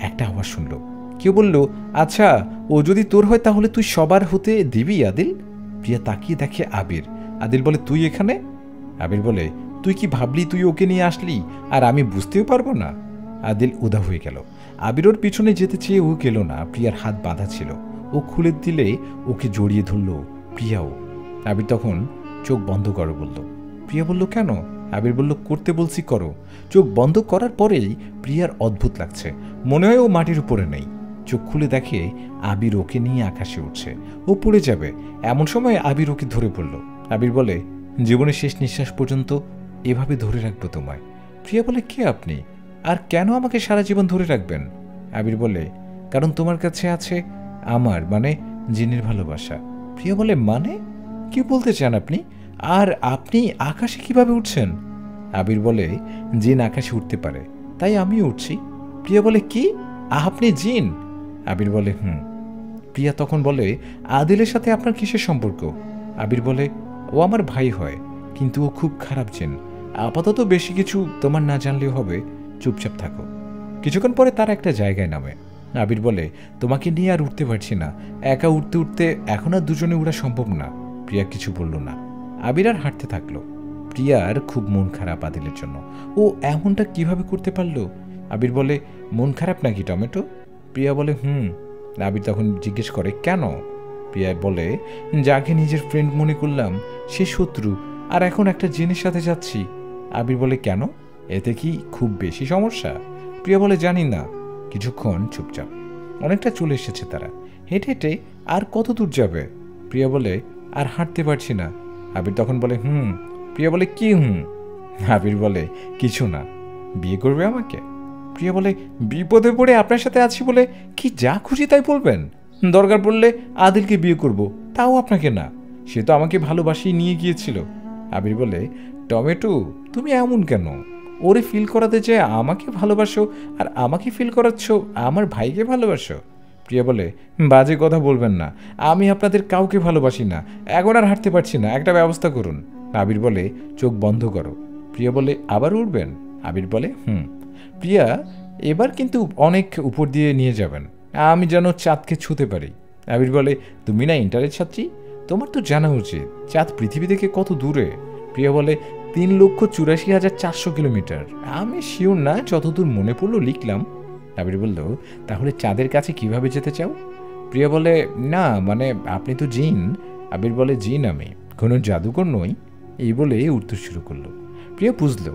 একটা আওয়াজ শুনল, কেউ বলল আচ্ছা ও যদি তোর হয় তাহলে তুই সবার হতে দিবি আদিল? প্রিয়া তাকিয়ে দেখে আবির। আদিল বলে তুই এখানে? আবির বলে তুই কি ভাবলি তুই ওকে নিয়ে আসলি আর আমি বুঝতেও পারবো না? আদিল উদা হয়ে গেল। আবির ওর পিছনে যেতে চেয়ে ও গেল না, প্রিয়ার হাত বাঁধা ছিল। ও খুলে দিলে ওকে জড়িয়ে ধরল প্রিয়াও। আবির তখন চোখ বন্ধ করো বলল। প্রিয়া বলল কেন? আবির বলল করতে বলছি করো। চোখ বন্ধ করার পরেই প্রিয়ার অদ্ভুত লাগছে, মনে হয় ও মাটির উপরে নেই। চোখ খুলে দেখে আবির ওকে নিয়ে আকাশে উঠছে, ও পড়ে যাবে। এমন সময় আবির ওকে ধরে পড়ল। আবির বলে জীবনের শেষ নিঃশ্বাস পর্যন্ত এভাবে ধরে রাখবো তোমায়। প্রিয়া বলে কে আপনি, আর কেন আমাকে সারা জীবন ধরে রাখবেন? আবির বলে কারণ তোমার কাছে আছে আমার মানে জিনের ভালোবাসা। প্রিয়া বলে মানে কি বলতে চান আপনি, আর আপনি আকাশে কিভাবে উঠছেন? আবির বলে জিন আকাশে উঠতে পারে তাই আমিও উঠছি। প্রিয়া বলে কি আপনি জিন? আবির বলে প্রিয়া তখন বলে আদিলের সাথে আপনার কিসের সম্পর্ক? আবির বলে ও আমার ভাই হয়, কিন্তু ও খুব খারাপ জিন। আপাতত বেশি কিছু তোমার না জানলেও হবে, চুপচাপ থাকো। কিছুক্ষণ পরে তার একটা জায়গায় নামে। আবির বলে তোমাকে নিয়ে আর উঠতে পারছি না, একা উঠতে উঠতে এখন আর দুজনে উড়া সম্ভব না। প্রিয়া কিছু বলল না। আবির আর হাঁটতে থাকলো। প্রিয়ার খুব মন খারাপ আদিলের জন্য, ও এমনটা কিভাবে করতে পারলো? আবির বলে মন খারাপ নাকি টমেটো? প্রিয়া বলে আবির তখন জিজ্ঞেস করে কেন? প্রিয়া বলে যাকে নিজের ফ্রেন্ড মনে করলাম সে শত্রু, আর এখন একটা জিনের সাথে যাচ্ছি। আবির বলে কেন, এতে কি খুব বেশি সমস্যা? প্রিয়া বলে জানি না। কিছুক্ষণ চুপচাপ। অনেকটা চলে এসেছে তারা। হেঁটে হেঁটে আর কত দূর যাবে? প্রিয়া বলে আর হাঁটতে পারছি না। আবির তখন বলে প্রিয়া বলে কি আবির বলে কিছু না। বিয়ে করবে আমাকে? প্রিয়া বলে বিপদে পড়ে আপনার সাথে আছি বলে কি যা খুশি তাই বলবেন? দরকার পড়লে আদিলকে বিয়ে করব, তাও আপনাকে না। সে তো আমাকে ভালোবাসিয়ে নিয়ে গিয়েছিল। আবির বলে টমেটো তুমি এমন কেন? ওরে ফিল করাতে যে আমাকে ভালোবাসো, আর আমাকে ফিল করাচ্ছ আমার ভাইকে ভালোবাসো। প্রিয়া বলে বাজে কথা বলবেন না, আমি আপনাদের কাউকে ভালোবাসি না, এখন আর হাঁটতে পারছি না, একটা ব্যবস্থা করুন। আবির বলে চোখ বন্ধ করো। প্রিয়া বলে আবার উঠবেন? আবির বলে প্রিয়া এবার কিন্তু অনেক উপর দিয়ে নিয়ে যাবেন, আমি যেন চাঁদকে ছুঁতে পারি। আবির বলে তুমি না ইন্টারের ছাত্রী, তোমার তো জানা উচিত চাঁদ পৃথিবী থেকে কত দূরে। প্রিয়া বলে 3,84,400 কিলোমিটার। আমি শিওর না, যতদূর মনে পড়লো লিখলাম। আবির বলল তাহলে চাঁদের কাছে কিভাবে যেতে চাও? প্রিয়া বলে না মানে আপনি তো জিন। আবির বলে জিন আমি, কোনো জাদুকর নই। এই বলে উঠতে শুরু করলো। প্রিয়া বুঝলো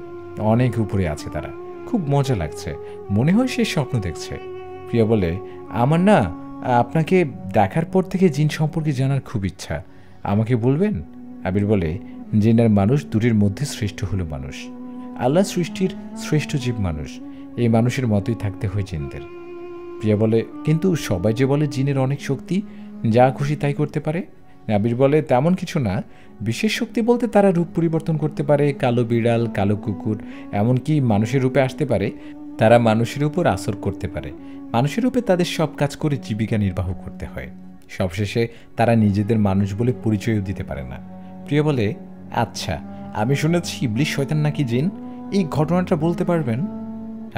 অনেক উপরে আছে তারা, খুব মজা লাগছে, মনে হয় সে স্বপ্ন দেখছে। প্রিয়া বলে আমার না আপনাকে দেখার পর থেকে জিন সম্পর্কে জানার খুব ইচ্ছা, আমাকে বলবেন? আবির বলে জিন আর মানুষ দুটির মধ্যে শ্রেষ্ঠ হলো মানুষ। আল্লাহ সৃষ্টির শ্রেষ্ঠ জীব মানুষ, এই মানুষের মতোই থাকতে হয় জিনদের। প্রিয়া বলে কিন্তু সবাই যে বলে জিনের অনেক শক্তি, যা খুশি তাই করতে পারে। আবির বলে তেমন কিছু না, বিশেষ শক্তি বলতে তারা রূপ পরিবর্তন করতে পারে, কালো বিড়াল, কালো কুকুর, এমনকি মানুষের রূপে আসতে পারে। তারা মানুষের উপর আসর করতে পারে, মানুষের রূপে তাদের সব কাজ করে জীবিকা নির্বাহ করতে হয়। সবশেষে তারা নিজেদের মানুষ বলে পরিচয়ও দিতে পারে না। প্রিয়া বলে আচ্ছা আমি শুনেছি ইবলিস শয়তান নাকি জিন, এই ঘটনাটা বলতে পারবেন?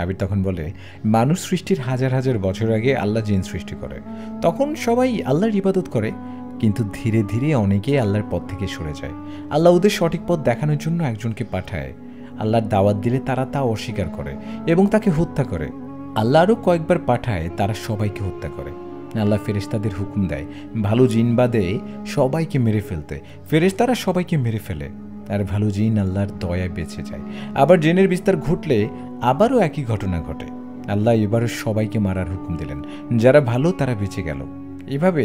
আবির তখন বলে মানুষ সৃষ্টির হাজার হাজার বছর আগে আল্লাহ জিন সৃষ্টি করে, তখন সবাই আল্লাহর ইবাদত করে, কিন্তু ধীরে ধীরে অনেকেই আল্লাহর পথ থেকে সরে যায়। আল্লাহ ওদের সঠিক পথ দেখানোর জন্য একজনকে পাঠায়, আল্লাহর দাওয়াত দিলে তারা তা অস্বীকার করে এবং তাকে হত্যা করে। আল্লাহ আরও কয়েকবার পাঠায়, তারা সবাইকে হত্যা করে। আল্লাহ ফেরেশতাদের হুকুম দেয় ভালো জিন বাদে সবাইকে মেরে ফেলতে। ফেরেশতারা সবাইকে মেরে ফেলে, আর ভালো জিন আল্লাহর দয়ায় বেঁচে যায়। আবার জিনের বিস্তার ঘটলে আবারও একই ঘটনা ঘটে। আল্লাহ এবারও সবাইকে মারার হুকুম দিলেন, যারা ভালো তারা বেঁচে গেল। এভাবে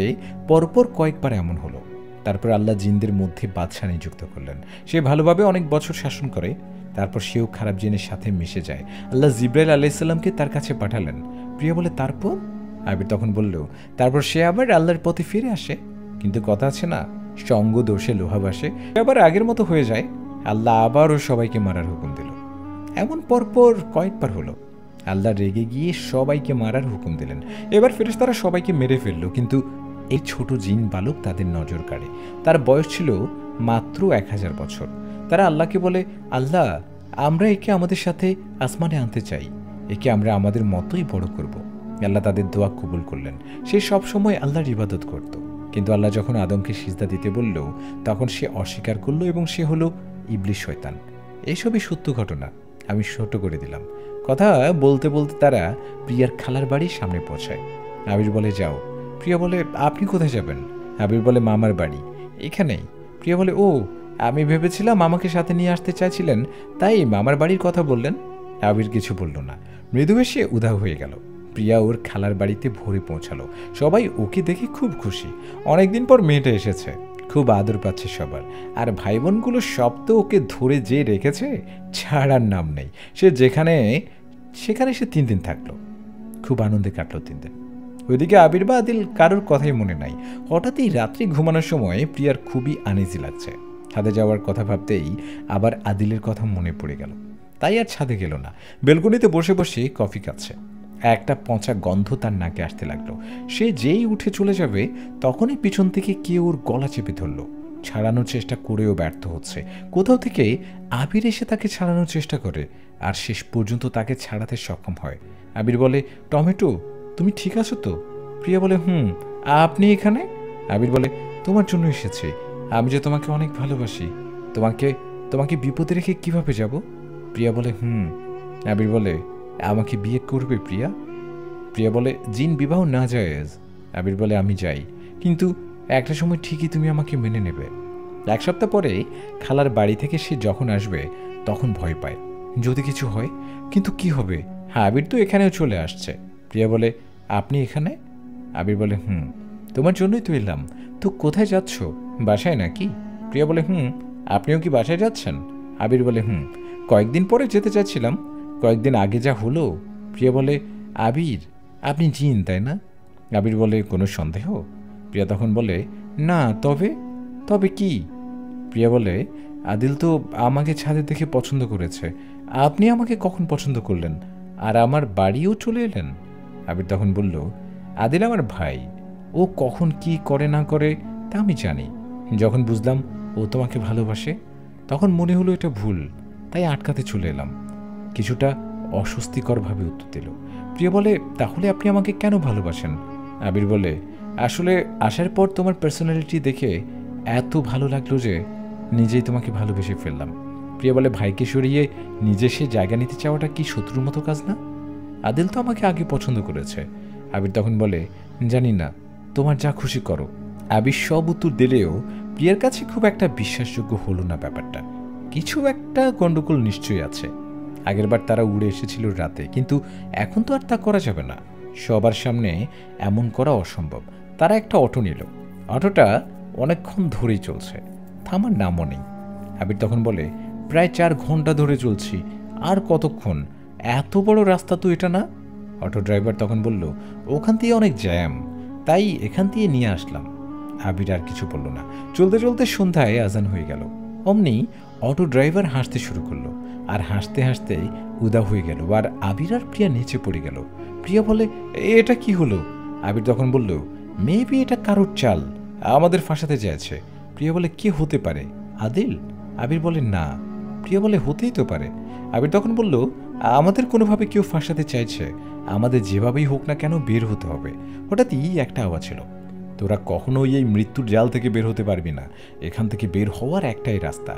পরপর কয়েকবার এমন হলো। তারপর আল্লাহ জিনদের মধ্যে বাদশা নিযুক্ত করলেন। সে ভালোভাবে অনেক বছর শাসন করে। তারপর সেও খারাপ জিনের সাথে মিশে যায়। আল্লাহ জিব্রাইল আলাইহিসসালামকে তার কাছে পাঠালেন। প্রিয়া বলে, তারপর? আবির তখন বলল, তারপর সে আবার আল্লাহর পথে ফিরে আসে। কিন্তু কথা আছে না, সঙ্গ দোষে লোহা বাসে, আবার আগের মতো হয়ে যায়। আল্লাহ আবারও সবাইকে মারার হুকুম দিল। এমন পরপর কয়েকবার হলো। আল্লাহ রেগে গিয়ে সবাইকে মারার হুকুম দিলেন। এবার ফেরেশতারা সবাইকে মেরে ফেললো, কিন্তু এই ছোট জিন বালক তাদের নজর কাড়ে। তার বয়স ছিল মাত্র 1000 বছর। তারা আল্লাহকে বলে, আল্লাহ, আমরা একে আমাদের সাথে আসমানে আনতে চাই, একে আমরা আমাদের মতোই বড় করব। আল্লাহ তাদের দোয়া কবুল করলেন। সে সবসময় আল্লাহর ইবাদত করত। কিন্তু আল্লাহ যখন আদমকে সিজদা দিতে বলল, তখন সে অস্বীকার করল এবং সে হলো ইবলিস শয়তান। এইসবই সত্য ঘটনা, আমি ছোট করে দিলাম। কথা বলতে বলতে তারা প্রিয়ার খালার বাড়ির সামনে পৌঁছায়। আবির বলে, যাও। প্রিয়া বলে, আপনি কোথায় যাবেন? আবির বলে, মামার বাড়ি এখানেই। প্রিয়া বলে, ও, আমি ভেবেছিলাম আমাকে সাথে নিয়ে আসতে চাইছিলেন, তাই মামার বাড়ির কথা বললেন। আবির কিছু বলল না, মৃদু হেসে উধাও হয়ে গেল। প্রিয়া ওর খালার বাড়িতে ভোরে পৌঁছালো। সবাই ওকে দেখে খুব খুশি। অনেকদিন পর মেয়েটা এসেছে, খুব আদর পাচ্ছে সবার। আর ভাই বোনগুলো সব তো ওকে ধরে যে রেখেছে, ছাড়ার নাম নেই। সে সেখানে সে 3 দিন থাকলো। খুব আনন্দে কাটলো 3 দিন। ওইদিকে আবির বা আদিল কারোর কথাই মনে নাই। হঠাৎই রাত্রি ঘুমানোর সময় প্রিয়ার খুবই আনইজি লাগছে। ছাদে যাওয়ার কথা ভাবতেই আবার আদিলের কথা মনে পড়ে গেল। তাই আর ছাদে গেল না। বেলকনিতে বসে বসে কফি খাচ্ছে। একটা পচা গন্ধ তার নাকে আসতে লাগলো। সে যেই উঠে চলে যাবে, তখনই পিছন থেকে কেউ ওর গলা চেপে ধরল। ছাড়ানোর চেষ্টা করেও ব্যর্থ হচ্ছে। কোথাও থেকে আবির এসে তাকে ছাড়ানোর চেষ্টা করে, আর শেষ পর্যন্ত তাকে ছাড়াতে সক্ষম হয়। আবির বলে, টমেটো, তুমি ঠিক আছো তো? প্রিয়া বলে, হুম। আপনি এখানে? আবির বলে, তোমার জন্য এসেছি। আমি যে তোমাকে অনেক ভালোবাসি। তোমাকে বিপদে রেখে কিভাবে যাব? প্রিয়া বলে, হুম। আবির বলে, আমাকে বিয়ে করবে প্রিয়া? প্রিয়া বলে, জিন বিবাহ না জায়েজ। আবির বলে, আমি যাই, কিন্তু একটা সময় ঠিকই তুমি আমাকে মেনে নেবে। 1 সপ্তাহ পরে খালার বাড়ি থেকে সে যখন আসবে, তখন ভয় পায়, যদি কিছু হয়। কিন্তু কি হবে? হ্যাঁ, আবির তো এখানেও চলে আসছে। প্রিয়া বলে, আপনি এখানে? আবির বলে, হুম, তোমার জন্যই তো এলাম। তো কোথায় যাচ্ছ? বাসায় নাকি? প্রিয়া বলে, হুম। আপনিও কি বাসায় যাচ্ছেন? আবির বলে, হুম, কয়েকদিন পরে যেতে চাচ্ছিলাম। কয়েকদিন আগে যা হলো। প্রিয়া বলে, আবির, আপনি জিন তাই না? আবির বলে, কোনো সন্দেহ? প্রিয়া তখন বলে, না, তবে কি? প্রিয়া বলে, আদিল তো আমাকে ছাদে দেখে পছন্দ করেছে। আপনি আমাকে কখন পছন্দ করলেন, আর আমার বাড়িও চলে এলেন? আবির তখন বলল, আদিল আমার ভাই, ও কখন কি করে না করে তা আমি জানি। যখন বুঝলাম ও তোমাকে ভালোবাসে, তখন মনে হলো এটা ভুল, তাই আটকাতে চলে এলাম। কিছুটা অস্বস্তিকরভাবে উত্তর দিল। প্রিয়া বলে, তাহলে আপনি আমাকে কেন ভালোবাসেন? আবির বলে, আসলে আসার পর তোমার পার্সোনালিটি দেখে এত ভালো লাগলো যে নিজেই তোমাকে ভালোবেসে ফেললাম। প্রিয়া বলে, ভাইকে সরিয়ে নিজে সে জায়গা নিতে চাওয়াটা কি শত্রুর মতো কাজ না? আদিল তো আমাকে আগে পছন্দ করেছে। আবির তখন বলে, জানি না, তোমার যা খুশি করো। আবির সব উত্তর দিলেও প্রিয়ার কাছে খুব একটা বিশ্বাসযোগ্য হলো না ব্যাপারটা। কিছু একটা গন্ডগোল নিশ্চয়ই আছে। আগেরবার তারা উড়ে এসেছিল রাতে, কিন্তু এখন তো আর তা করা যাবে না। সবার সামনে এমন করা অসম্ভব। তারা একটা অটো নিল। অটোটা অনেকক্ষণ ধরেই চলছে, থামার নামও নেই। আবির তখন বলে, প্রায় 4 ঘন্টা ধরে চলছি, আর কতক্ষণ? এত বড় রাস্তা তো এটা না। অটো ড্রাইভার তখন বলল, ওখান দিয়ে অনেক জ্যাম, তাই এখান দিয়ে নিয়ে আসলাম। আবির আর কিছু বলল না। চলতে চলতে সন্ধ্যায় আজান হয়ে গেল। অমনি অটো ড্রাইভার হাসতে শুরু করলো, আর হাসতে হাসতে উদাও হয়ে গেল। আর আবির আর প্রিয়া নিচে পড়ে গেল। প্রিয়া বলে, এটা কি হলো? আবির তখন বলল, মেবি এটা কারোর চাল, আমাদের ফাঁসাতে চাইছে। প্রিয়া বলে, কে হতে পারে? আদিল? আবির বলে, না। প্রিয়া বলে, হতেই তো পারে। আবির তখন বলল, আমাদের কোনোভাবে কেউ ফাঁসাতে চাইছে, আমাদের যেভাবেই হোক না কেন বের হতে হবে। হঠাৎই একটা আওয়াজ ছিল, তোরা কখনোই এই মৃত্যুর জাল থেকে বের হতে পারবি না, এখান থেকে বের হওয়ার একটাই রাস্তা,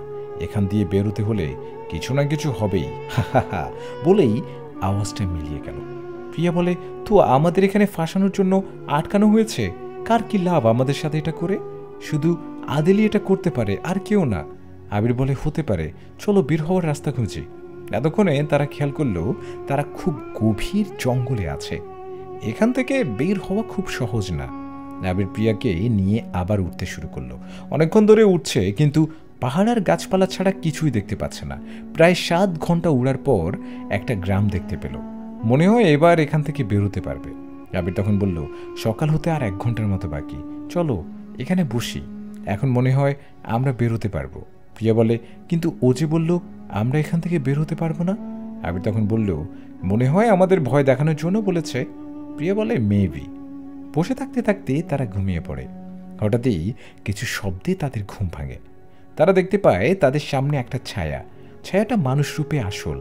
এখান দিয়ে বেরোতে হলে কিছু না কিছু হবেই, হা হা হা বলেই আওয়াজটা মিলিয়ে গেল। প্রিয়া বলে, তো আমাদের এখানে ফাঁসানোর জন্য আটকানো হয়েছে? কার কি লাভ আমাদের সাথে এটা করে? শুধু আদেলি এটা করতে পারে, আর কেউ না। আবির বলে, হতে পারে, চলো বের হওয়ার রাস্তা খুঁজি। এতক্ষণে তারা খেয়াল করলো তারা খুব গভীর জঙ্গলে আছে। এখান থেকে বের হওয়া খুব সহজ না। আবির প্রিয়াকে নিয়ে আবার উঠতে শুরু করলো। অনেকক্ষণ ধরে উঠছে, কিন্তু পাহাড় আর গাছপালা ছাড়া কিছুই দেখতে পাচ্ছে না। প্রায় 7 ঘন্টা উড়ার পর একটা গ্রাম দেখতে পেল। মনে হয় এবার এখান থেকে বেরোতে পারবে। আবির তখন বলল, সকাল হতে আর 1 ঘন্টার মতো বাকি, চলো এখানে বসি, এখন মনে হয় আমরা বেরোতে পারবো। প্রিয়া বলে, কিন্তু ও যে বলল আমরা এখান থেকে বের হতে পারবো না। আবির তখন বলল, মনে হয় আমাদের ভয় দেখানোর জন্য বলেছে। প্রিয়া বলে, মেবি। বসে থাকতে থাকতে তারা ঘুমিয়ে পড়ে। হঠাৎই কিছু শব্দে তাদের ঘুম ভাঙে। তারা দেখতে পায় তাদের সামনে একটা ছায়া। ছায়াটা মানুষ রূপে আসল।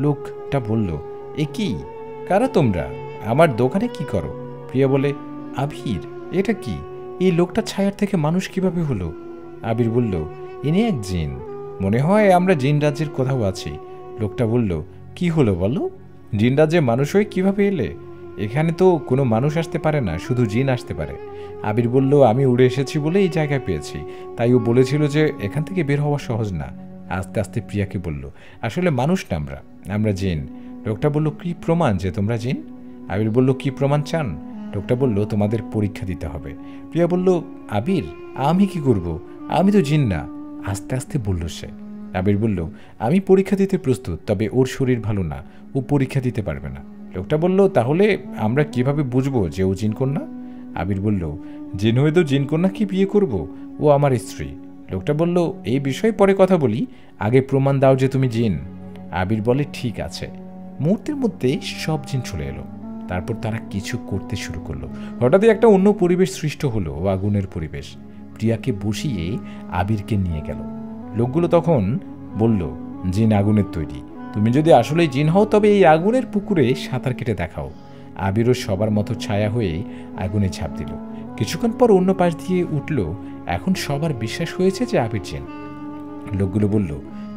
লোকটা বলল, এ কি? কারা তোমরা? আমার দোকানে কি করো? প্রিয়া বলে, আবির, এটা কি? এই লোকটা ছায়ার থেকে মানুষ কিভাবে হলো? আবির বলল, ইনি এক জিন। মনে হয় আমরা জিন রাজ্যের কোথাও আছি। লোকটা বলল, কি হলো বলো? জিন রাজ্যে মানুষ হয়ে কিভাবে এলে? এখানে তো কোনো মানুষ আসতে পারে না, শুধু জিন আসতে পারে। আবির বলল, আমি উড়ে এসেছি বলে এই জায়গায় পেয়েছি, তাই ও বলেছিল যে এখান থেকে বের হওয়া সহজ না। আস্তে আস্তে প্রিয়াকে বলল, আসলে মানুষ না, আমরা জিন। লোকটা বলল, কি প্রমাণ যে তোমরা জিন? আবির বলল, কি প্রমাণ চান? লোকটা বলল, তোমাদের পরীক্ষা দিতে হবে। প্রিয়া বলল, আবির, আমি কি করব? আমি তো জিন না। আস্তে আস্তে বলল সে। আবির বলল, আমি পরীক্ষা দিতে প্রস্তুত, তবে ওর শরীর ভালো না, ও পরীক্ষা দিতে পারবে না। লোকটা বলল, তাহলে আমরা কিভাবে বুঝবো যে ও জিন কন্যা? আবির বলল, জিন হয়ে তো জিন কন্যা কি বিয়ে করব? ও আমার স্ত্রী। লোকটা বলল, এই বিষয়ে পরে কথা বলি, আগে প্রমাণ দাও যে তুমি জিন। আবির বলে, ঠিক আছে। মুহূর্তের মধ্যে সব জিন চলে এলো। তারপর তারা কিছু করতে শুরু করলো। হঠাৎই একটা অন্য পরিবেশ সৃষ্টি হলো, আগুনের পরিবেশ। প্রিয়াকে বসিয়ে আবিরকে নিয়ে গেল। লোকগুলো তখন বলল, জিন আগুনের তৈরি, তুমি যদি আসলেই জিন হও তবে এই আগুনের পুকুরে সাঁতার কেটে দেখাও। আবিরও সবার মতো ছায়া হয়ে আগুনে ঝাঁপ দিল। কিছুক্ষণ পর অন্য পাশ দিয়ে উঠল। এখন সবার বিশ্বাস হয়েছে যে আবির জিন। লোকগুলো বলল,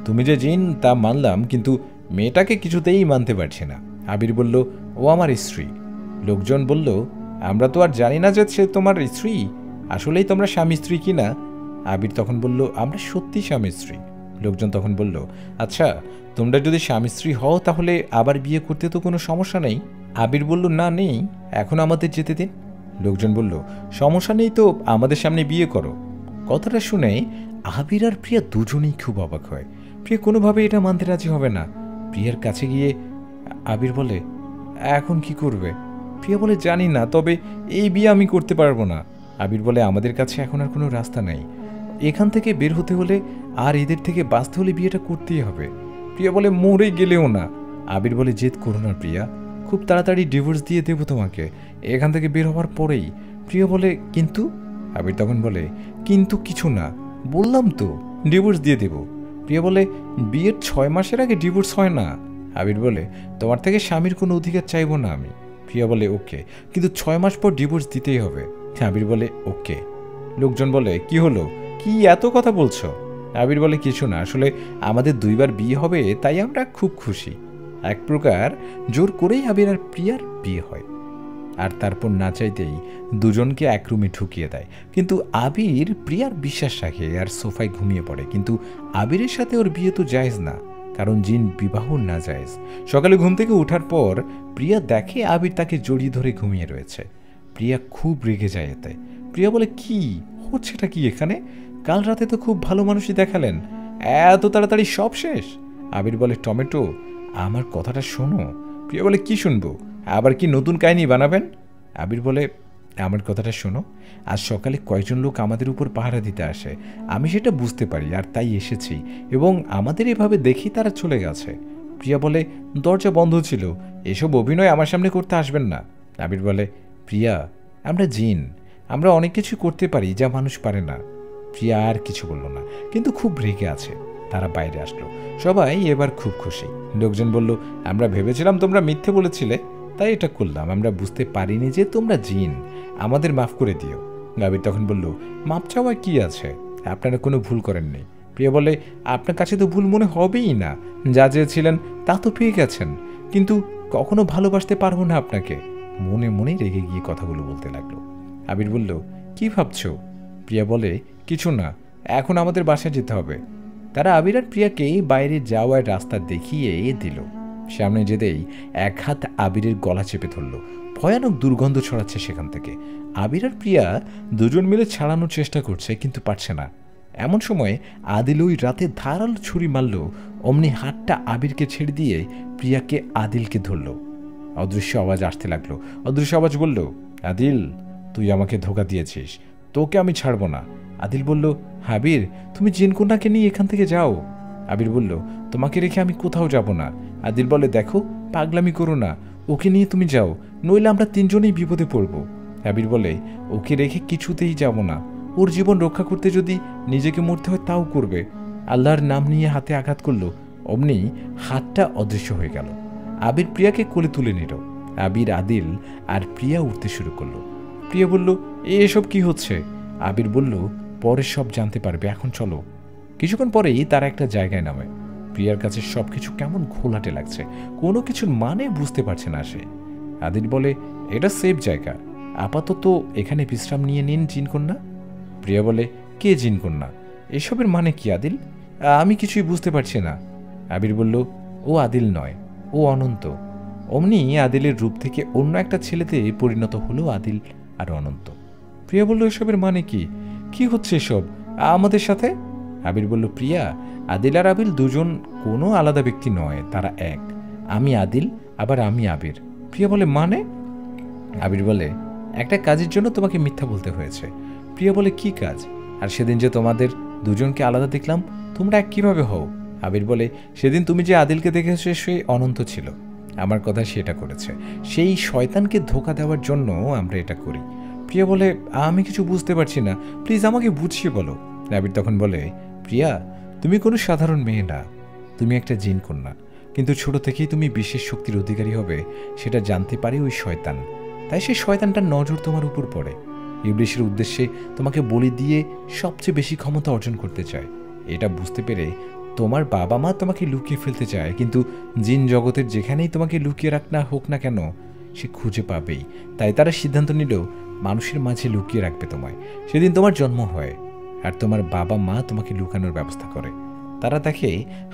তুমি যে জিন তা মানলাম, কিন্তু মেয়েটাকে কিছুতেই মানতে পারছি না। আবির বলল, ও আমার স্ত্রী। লোকজন বলল, আমরা তো আর জানি না যে সে তোমার স্ত্রী, আসলেই তোমরা স্বামী স্ত্রী কি না? আবির তখন বলল, আমরা সত্যি স্বামী স্ত্রী। লোকজন তখন বলল, আচ্ছা, তোমরা যদি স্বামী স্ত্রী হও তাহলে আবার বিয়ে করতে তো কোনো সমস্যা নেই। আবির বলল, না নেই, এখন আমাদের যেতে দিন। লোকজন বলল, সমস্যা নেই তো, আমাদের সামনে বিয়ে করো। কথাটা শুনে আবির আর প্রিয়া দুজনেই খুব অবাক হয়। প্রিয়া কোনোভাবে এটা মানতে রাজি হবে না। প্রিয়ার কাছে গিয়ে আবির বলে, এখন কি করবে? প্রিয়া বলে, জানি না, তবে এই বিয়ে আমি করতে পারবো না। আবির বলে, আমাদের কাছে এখন আর কোনো রাস্তা নেই, এখান থেকে বের হতে হলে আর এদের থেকে বাঁচতে হলে বিয়েটা করতেই হবে। প্রিয়া বলে, মরে গেলেও না। আবির বলে, জেদ করো না প্রিয়া, খুব তাড়াতাড়ি ডিভোর্স দিয়ে দেবো তোমাকে এখান থেকে বের হওয়ার পরেই। প্রিয়া বলে, কিন্তু? আবির তখন বলে, কিন্তু কিছু না, বললাম তো ডিভোর্স দিয়ে দেব। প্রিয়া বলে, বিয়ের 6 মাসের আগে ডিভোর্স হয় না। আবির বলে, তোমার থেকে স্বামীর কোনো অধিকার চাইবো না আমি। প্রিয়া বলে, ওকে, কিন্তু 6 মাস পর ডিভোর্স দিতেই হবে। আবির বলে, ওকে। লোকজন বলে, কি হলো, কি এত কথা বলছো? আবির বলে, কিছু না, আসলে আমাদের 2বার বিয়ে হবে, তাই আমরা খুব খুশি। এক প্রকার জোর করেই আবির আর প্রিয়ার বিয়ে হয়। আর তারপর না চাইতেই দুজনকে এক রুমে ঢুকিয়ে দেয়। কিন্তু আবির প্রিয়ার বিশ্বাস রাখে আর সোফায় ঘুমিয়ে পড়ে। কিন্তু আবিরের সাথে ওর বিয়ে তো জায়েজ না, কারণ জিন বিবাহ না জায়েজ। সকালে ঘুম থেকে ওঠার পর প্রিয়া দেখে আবির তাকে জড়িয়ে ধরে ঘুমিয়ে রয়েছে। প্রিয়া খুব রেগে যায় এতে। প্রিয়া বলে, কি হচ্ছেটা কি এখানে? কাল রাতে তো খুব ভালো মানুষই দেখালেন, এত তাড়াতাড়ি সব শেষ? আবির বলে, টমেটো, আমার কথাটা শোনো। প্রিয়া বলে, কি শুনবো? আবার কি নতুন কাহিনী বানাবেন? আবির বলে, আমার কথাটা শোনো, আজ সকালে কয়েকজন লোক আমাদের উপর পাহারা দিতে আসে, আমি সেটা বুঝতে পারি আর তাই এসেছি, এবং আমাদের এভাবে দেখি তারা চলে গেছে। প্রিয়া বলে, দরজা বন্ধ ছিল, এসব অভিনয় আমার সামনে করতে আসবেন না। আবির বলে, প্রিয়া, আমরা জিন, আমরা অনেক কিছু করতে পারি যা মানুষ পারে না। প্রিয়া আর কিছু বলল না, কিন্তু খুব রেগে আছে। তারা বাইরে আসলো। সবাই এবার খুব খুশি। লোকজন বলল, আমরা ভেবেছিলাম তোমরা মিথ্যে বলেছিলে, তাই এটা করলাম, আমরা বুঝতে পারিনি যে তোমরা জিন, আমাদের মাফ করে দিও। আবির তখন বলল, মাপ চাওয়া কি আছে, আপনারা কোনো ভুল করেননি, প্রিয়া বলে, আপনার কাছে তো ভুল মনে হবেই না, যা চেয়েছিলেন তা তো পেয়ে গেছেন, কিন্তু কখনো ভালোবাসতে পারবো না আপনাকে। মনে মনে রেগে গিয়ে কথাগুলো বলতে লাগলো। আবির বলল, কি ভাবছো? প্রিয়া বলে, কিছু না, এখন আমাদের বাসায় যেতে হবে। তারা আবির আর প্রিয়াকে বাইরে যাওয়ার রাস্তা দেখিয়ে দিল। সামনে যেতেই এক হাত আবিরের গলা চেপে ধরল। ভয়ানক দুর্গন্ধ ছড়াচ্ছে সেখান থেকে। আবির আর প্রিয়া দুজন মিলে ছাড়ানোর চেষ্টা করছে, কিন্তু পারছে না। এমন সময় আদিল ওই রাতে ধারালো ছুরি মারল। অমনি হাতটা আবিরকে ছেড়ে দিয়ে প্রিয়াকে আদিলকে ধরল। অদৃশ্য আওয়াজ আসতে লাগলো। অদৃশ্য আওয়াজ বলল, আদিল, তুই আমাকে ধোঁকা দিয়েছিস, তোকে আমি ছাড়ব না। আদিল বলল, আবির, তুমি জিনকন্যাকে নিয়ে এখান থেকে যাও। আবির বলল, তোমাকে রেখে আমি কোথাও যাব না। আদিল বলে, দেখো, পাগলামি করো না, ওকে নিয়ে তুমি যাও, নইলে আমরা তিনজনেই বিপদে পড়ব। আবির বলে, ওকে রেখে কিছুতেই যাব না, ওর জীবন রক্ষা করতে যদি নিজেকে মরতে হয় তাও করবে। আল্লাহর নাম নিয়ে হাতে আঘাত করলো। অমনি হাতটা অদৃশ্য হয়ে গেল। আবির প্রিয়াকে কোলে তুলে নিল। আবির, আদিল আর প্রিয়া উঠতে শুরু করলো। প্রিয়া বলল, এসব কি হচ্ছে? আবির বলল, পরে সব জানতে পারবে, এখন চলো। কিছুক্ষণ পরেই তারা একটা জায়গায় নামে। প্রিয়ার কাছে সবকিছু কেমন ঘোলাটে লাগছে, কোনো কিছুর মানে বুঝতে পারছে না সে। আদিল বলে, এটা সেফ জায়গা, আপাতত এখানে বিশ্রাম নিয়ে নিন জিনকন্যা। প্রিয়া বলে, কে জিনকন্যা? এসবের মানে কি আদিল? আমি কিছুই বুঝতে পারছি না। আবির বলল, ও আদিল নয়, ও অনন্ত। অমনি আদিলের রূপ থেকে অন্য একটা ছেলেতে পরিণত হলো আদিল আর অনন্ত। প্রিয়া বলল, এসবের মানে কি? কি হচ্ছে এসব আমাদের সাথে? আবির বলল, প্রিয়া, আদিল আর আবির দুজন কোনো আলাদা ব্যক্তি নয়, তারা এক। আমি আদিল, আবার আমি আবির। প্রিয়া বলে, মানে? আবির বলে, একটা কাজের জন্য তোমাকে মিথ্যা বলতে হয়েছে। প্রিয়া বলে, কি কাজ? আর সেদিন যে তোমাদের দুজনকে আলাদা দেখলাম, তোমরা এক কীভাবে হও? আবির বলে, সেদিন তুমি যে আদিলকে দেখেছো সে অনন্ত ছিল, আমার কথা সেটা করেছে, সেই শয়তানকে ধোঁকা দেওয়ার জন্য আমরা এটা করি। প্রিয়া বলে, আমি কিছু বুঝতে পারছি না, প্লিজ আমাকে বুঝিয়ে বলো। আবির তখন বলে, প্রিয়া, তুমি কোনো সাধারণ মেয়ে না, তুমি একটা জিনকন্যা, কিন্তু ছোট থেকেই তুমি বিশেষ শক্তির অধিকারী হবে সেটা জানতে পারে ওই শয়তান। তাই সেই শয়তানটার নজর তোমার উপর পড়ে। ইবলিশের উদ্দেশ্যে তোমাকে বলি দিয়ে সবচেয়ে বেশি ক্ষমতা অর্জন করতে চায়। এটা বুঝতে পেরে তোমার বাবা মা তোমাকে লুকিয়ে ফেলতে চায়, কিন্তু জিন জগতের যেখানেই তোমাকে লুকিয়ে রাখ না হোক না কেন, সে খুঁজে পাবেই। তাই তারা সিদ্ধান্ত নিল মানুষের মাঝে লুকিয়ে রাখবে তোমায়। সেদিন তোমার জন্ম হয় আর তোমার বাবা মা তোমাকে লুকানোর ব্যবস্থা করে। তারা দেখে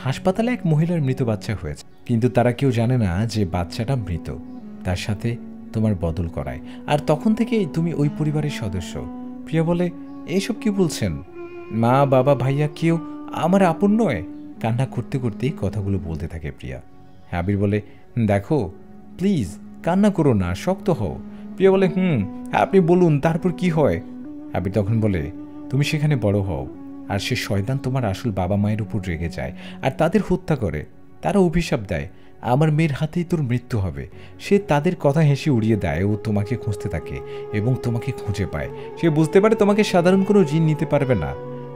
হাসপাতালে এক মহিলার মৃত বাচ্চা হয়েছে, কিন্তু তারা কেউ জানে না যে বাচ্চাটা মৃত, তার সাথে তোমার বদল করায়। আর তখন থেকেই তুমি ওই পরিবারের সদস্য। প্রিয়া বলে, এইসব কি বলছেন? মা, বাবা, ভাইয়া কেউ আমার আপন নয়? কান্না করতে করতেই কথাগুলো বলতে থাকে প্রিয়া। আবির বলে, দেখো, প্লিজ কান্না করো না, শক্ত হও। প্রিয়া বলে, আপনি বলুন, তারপর কি হয়? আবির তখন বলে, তুমি সেখানে বড় হও, আর সে শয়তান তোমার আসল বাবা মায়ের উপর রেগে যায় আর তাদের হত্যা করে। তারা অভিশাপ দেয়, আমার মেয়ের হাতেই তোর মৃত্যু হবে। সে তাদের কথা হেসে উড়িয়ে দেয়। ও তোমাকে খুঁজতে থাকে এবং তোমাকে খুঁজে পায়। সে বুঝতে পারে তোমাকে সাধারণ কোনো জিন নিতে পারবে না।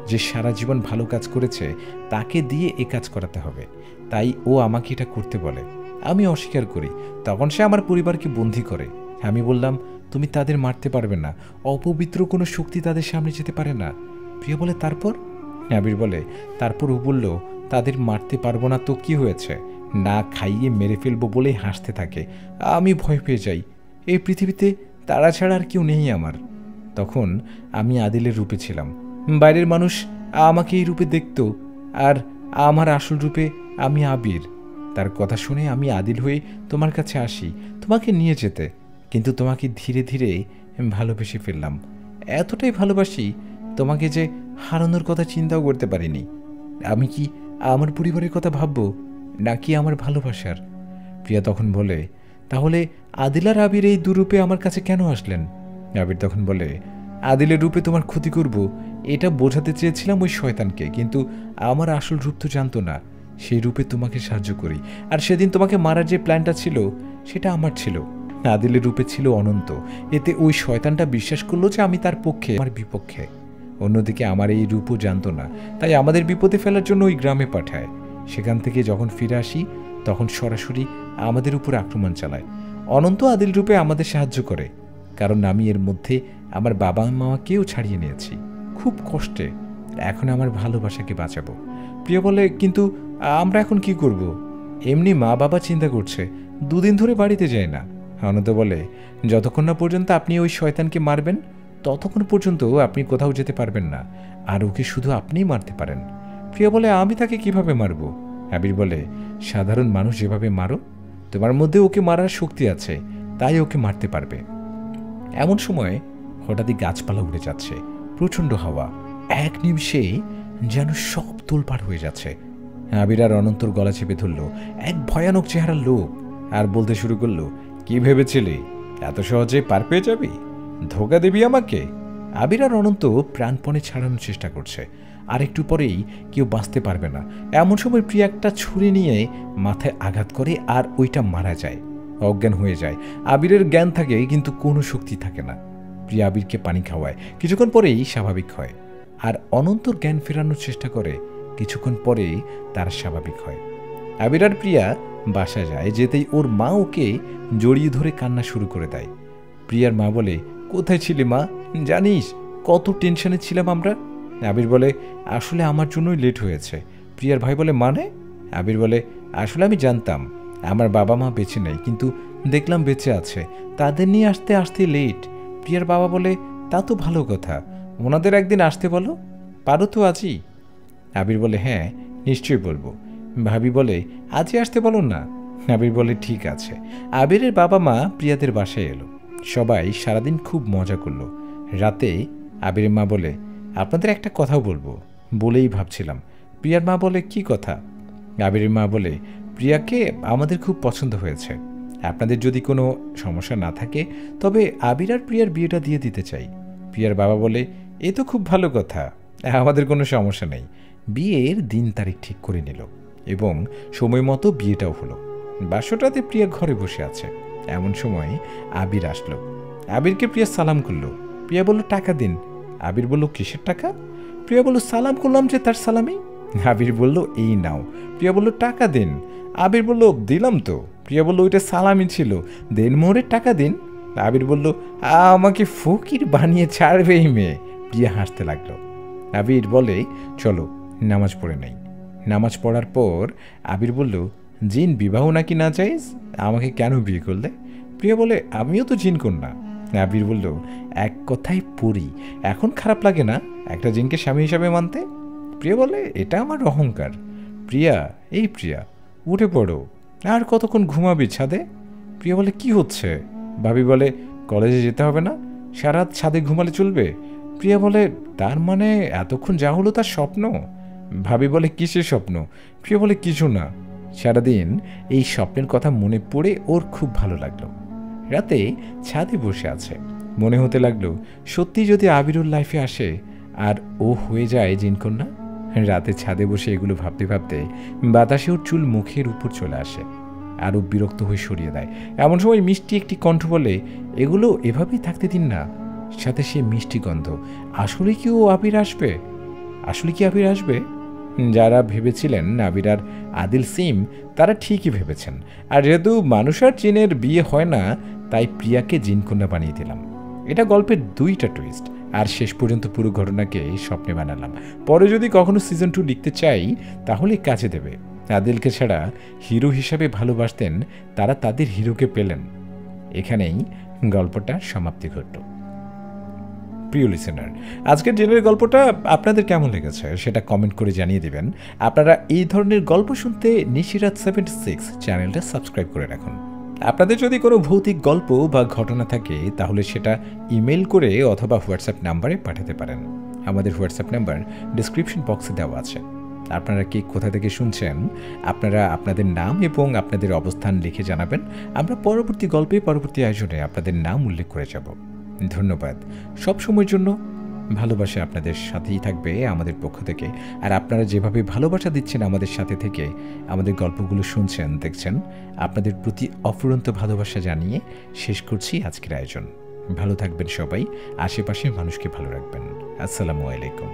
যে সারা জীবন ভালো কাজ করেছে তাকে দিয়ে এ কাজ করাতে হবে। তাই ও আমাকে এটা করতে বলে। আমি অস্বীকার করি। তখন সে আমার পরিবারকে বন্দী করে। আমি বললাম, তুমি তাদের মারতে পারবে না, অপবিত্র কোনো শক্তি তাদের সামনে যেতে পারে না। প্রিয়া বলে, তারপর? আবির বলে, তারপর ও বলল, তাদের মারতে পারবো না তো কি হয়েছে, না খাইয়ে মেরে ফেলবো বলেই হাসতে থাকে। আমি ভয় পেয়ে যাই। এই পৃথিবীতে তারা ছাড়া আর কেউ নেই আমার। তখন আমি আদিলের রূপে ছিলাম। বাইরের মানুষ আমাকে এই রূপে দেখত, আর আমার আসল রূপে আমি আবির। তার কথা শুনে আমি আদিল হয়ে তোমার কাছে আসি তোমাকে নিয়ে যেতে, কিন্তু তোমাকে ধীরে ধীরে ভালোবেসে ফেললাম। এতটাই ভালোবাসি তোমাকে যে হারানোর কথা চিন্তাও করতে পারিনি। আমি কি আমার পরিবারের কথা ভাববো নাকি আমার ভালোবাসার? প্রিয়া তখন বলে, তাহলে আদিল আর আবির এই দুরূপে আমার কাছে কেন আসলেন? আবির তখন বলে, আদিলের রূপে তোমার ক্ষতি করব এটা বোঝাতে চেয়েছিলাম ওই শয়তানকে, কিন্তু আমার আসল রূপ তো জানতো না। সেই রূপে তোমাকে সাহায্য করি। আর সেদিন তোমাকে মারার যে প্ল্যানটা ছিল সেটা আমার ছিল। আদিলের রূপে ছিল অনন্ত। এতে ওই শয়তানটা বিশ্বাস করলো যে আমি তার পক্ষে, আমার বিপক্ষে। অন্যদিকে আমার এই রূপও জানতো না, তাই আমাদের বিপদে ফেলার জন্য ওই গ্রামে পাঠায়। সেখান থেকে যখন ফিরে আসি তখন সরাসরি আমাদের উপর আক্রমণ চালায়। অনন্ত আদিল রূপে আমাদের সাহায্য করে, কারণ আমি এর মধ্যে আমার বাবা মাকেও ছাড়িয়ে নিয়েছি খুব কষ্টে। এখন আমার ভালোবাসাকে বাঁচাবো। প্রিয়া বলে, কিন্তু আমরা এখন কি করব? এমনি মা বাবা চিন্তা করছে, 2 দিন ধরে বাড়িতে যায় না। অনন্ত বলে, যতক্ষণ না পর্যন্ত আপনি ওই শয়তানকে মারবেন ততক্ষণ পর্যন্ত আপনি কোথাও যেতে পারবেন না, আর ওকে শুধু আপনিই মারতে পারেন। প্রিয়া বলে, আমি তাকে কিভাবে মারব? আবির বলে, সাধারণ মানুষ যেভাবে মারো, তোমার মধ্যে ওকে মারার শক্তি আছে, তাই ওকে মারতে পারবে। এমন সময় হঠাৎই গাছপালা উড়ে যাচ্ছে, প্রচণ্ড হাওয়া, এক নিমিষেই যেন সব তোলপাড় হয়ে যাচ্ছে। আবির আর অনন্তর গলা চেপে ধরল এক ভয়ানক চেহারার লোক, আর বলতে শুরু করলো, কি ভেবেছিলি এত সহজে পার পেয়ে যাবি? ধোকা দিবি আমাকে? আবির আর অনন্ত প্রাণপণে ছাড়ানোর চেষ্টা করছে, আর একটু পরেই কেউ বাঁচতে পারবে না। এমন সময় প্রিয়া একটা ছুরি নিয়ে মাথায় আঘাত করে, আর ওইটা মারা যায়, অজ্ঞান হয়ে যায়। আবিরের জ্ঞান থাকে কিন্তু কোনো শক্তি থাকে না। প্রিয়া আবিরকে পানি খাওয়ায়, কিছুক্ষণ পরেই স্বাভাবিক হয়। আর অনন্তর জ্ঞান ফেরানোর চেষ্টা করে, কিছুক্ষণ পরেই তার স্বাভাবিক হয়। আবির আর প্রিয়া বাসা যায়, যেতেই ওর মা ওকে জড়িয়ে ধরে কান্না শুরু করে দেয়। প্রিয়ার মা বলে, কোথায় ছিলি মা? জানিস কত টেনশনে ছিলাম আমরা? আবির বলে, আসলে আমার জন্যই লেট হয়েছে। প্রিয়ার ভাই বলে, মানে? আবির বলে, আসলে আমি জানতাম আমার বাবা মা বেঁচে নেই, কিন্তু দেখলাম বেঁচে আছে, তাদের নিয়ে আসতে আসতে লেট। প্রিয়ার বাবা বলে, তা তো ভালো কথা, ওনাদের একদিন আসতে বলো, পারো তো আজই? আবির বলে, হ্যাঁ নিশ্চয়ই বলবো। ভাবি বলে, আজই আসতে বলো না। আবির বলে, ঠিক আছে। আবিরের বাবা মা প্রিয়াদের বাসায় এলো, সবাই সারাদিন খুব মজা করলো। রাতে আবিরের মা বলে, আপনাদের একটা কথাও বলবো, বলেই ভাবছিলাম। প্রিয়ার মা বলে, কি কথা? আবিরের মা বলে, প্রিয়াকে আমাদের খুব পছন্দ হয়েছে, আপনাদের যদি কোনো সমস্যা না থাকে তবে আবির আর প্রিয়ার বিয়েটা দিয়ে দিতে চাই। প্রিয়ার বাবা বলে, এ তো খুব ভালো কথা, আমাদের কোনো সমস্যা নেই। বিয়ের দিন তারিখ ঠিক করে নিল এবং সময় মতো বিয়েটাও হলো। বাসরাতে প্রিয়া ঘরে বসে আছে, এমন সময় আবির আসলো। আবিরকে প্রিয়া সালাম করলো। প্রিয়া বলল, টাকা দিন। আবির বলল, কিসের টাকা? প্রিয়া বলল, সালাম করলাম যে তার সালামি। আবির বলল, এই নাও। প্রিয়া বলল, টাকা দিন। আবির বলল, দিলাম তো। প্রিয়া বলল, ওইটা সালামি ছিল, দেন মোহরের টাকা দিন। আবির বলল, আমাকে ফকির বানিয়ে ছাড়বে এই মেয়ে। প্রিয়া হাসতে লাগলো। আবির বলে, চলো নামাজ পড়ে নেই। নামাজ পড়ার পর আবির বলল, জিন বিবাহ নাকি না চাইস, আমাকে কেন বিয়ে করলে? প্রিয়া বলে, আমিও তো জিন কন্যা। আবির বলল, এক কথায় পড়ি, এখন খারাপ লাগে না একটা জিনকে স্বামী হিসাবে মানতে? প্রিয়া বলে, এটা আমার অহংকার। প্রিয়া, এই প্রিয়া, উঠে পড়ো, আর কতক্ষণ ঘুমাবি ছাদে? প্রিয়া বলে, কি হচ্ছে? ভাবি বলে, কলেজে যেতে হবে না, সারা রাত ছাদে ঘুমালে চলবে? প্রিয়া বলে, তার মানে এতক্ষণ যা হলো তার স্বপ্ন? ভাবি বলে, কিসের স্বপ্ন? প্রিয়া বলে, কিছু না, সারাদিন এই স্বপ্নের কথা মনে পড়ে ওর খুব ভালো লাগলো। রাতে ছাদে বসে আছে, মনে হতে লাগলো সত্যি যদি আবিরুল লাইফে আসে আর ও হয়ে যায় জিনকন্যা। রাতে ছাদে বসে এগুলো ভাবতে ভাবতে বাতাসে ওর চুল মুখের উপর চলে আসে, আরও বিরক্ত হয়ে সরিয়ে দেয়। এমন সময় মিষ্টি একটি কণ্ঠ বলে, এগুলো এভাবেই থাকতে দিন না। সাথে সে মিষ্টি গন্ধ। আসলে কি ও আবির আসবে? আসলে কি আবির আসবে? যারা ভেবেছিলেন আবির আর আদিল সিম, তারা ঠিকই ভেবেছেন। আর যেহেতু মানুষ আর জিনের বিয়ে হয় না, তাই প্রিয়াকে জিনকন্যা বানিয়ে দিলাম। এটা গল্পের 2টা টুইস্ট, আর শেষ পর্যন্ত পুরো ঘটনাকে স্বপ্নে বানালাম। পরে যদি কখনো সিজন 2 লিখতে চাই তাহলে কাজে দেবে। আদিলকে ছাড়া হিরো হিসাবে ভালোবাসতেন তারা, তাদের হিরোকে পেলেন। এখানেই গল্পটার সমাপ্তি ঘটল। প্রিয় লিসেনার, আজকের জেনের গল্পটা আপনাদের কেমন লেগেছে সেটা কমেন্ট করে জানিয়ে দেবেন। আপনারা এই ধরনের গল্প শুনতে নিশিরাত 76 চ্যানেলটা সাবস্ক্রাইব করে রাখুন। আপনাদের যদি কোনো ভৌতিক গল্প বা ঘটনা থাকে তাহলে সেটা ইমেল করে অথবা হোয়াটসঅ্যাপ নাম্বারে পাঠাতে পারেন। আমাদের হোয়াটসঅ্যাপ নাম্বার ডিসক্রিপশন বক্সে দেওয়া আছে। আপনারা কি কোথা থেকে শুনছেন আপনারা আপনাদের নাম এবং আপনাদের অবস্থান লিখে জানাবেন। আমরা পরবর্তী গল্পে, পরবর্তী আয়োজনে আপনাদের নাম উল্লেখ করে যাব। ধন্যবাদ। সব সময়ের জন্য ভালোবাসা আপনাদের সাথেই থাকবে আমাদের পক্ষ থেকে। আর আপনারা যেভাবে ভালোবাসা দিচ্ছেন আমাদের সাথে থেকে, আমাদের গল্পগুলো শুনছেন, দেখছেন, আপনাদের প্রতি অফুরন্ত ভালোবাসা জানিয়ে শেষ করছি আজকের আয়োজন। ভালো থাকবেন সবাই, আশেপাশের মানুষকে ভালো রাখবেন। আসসালামু আলাইকুম।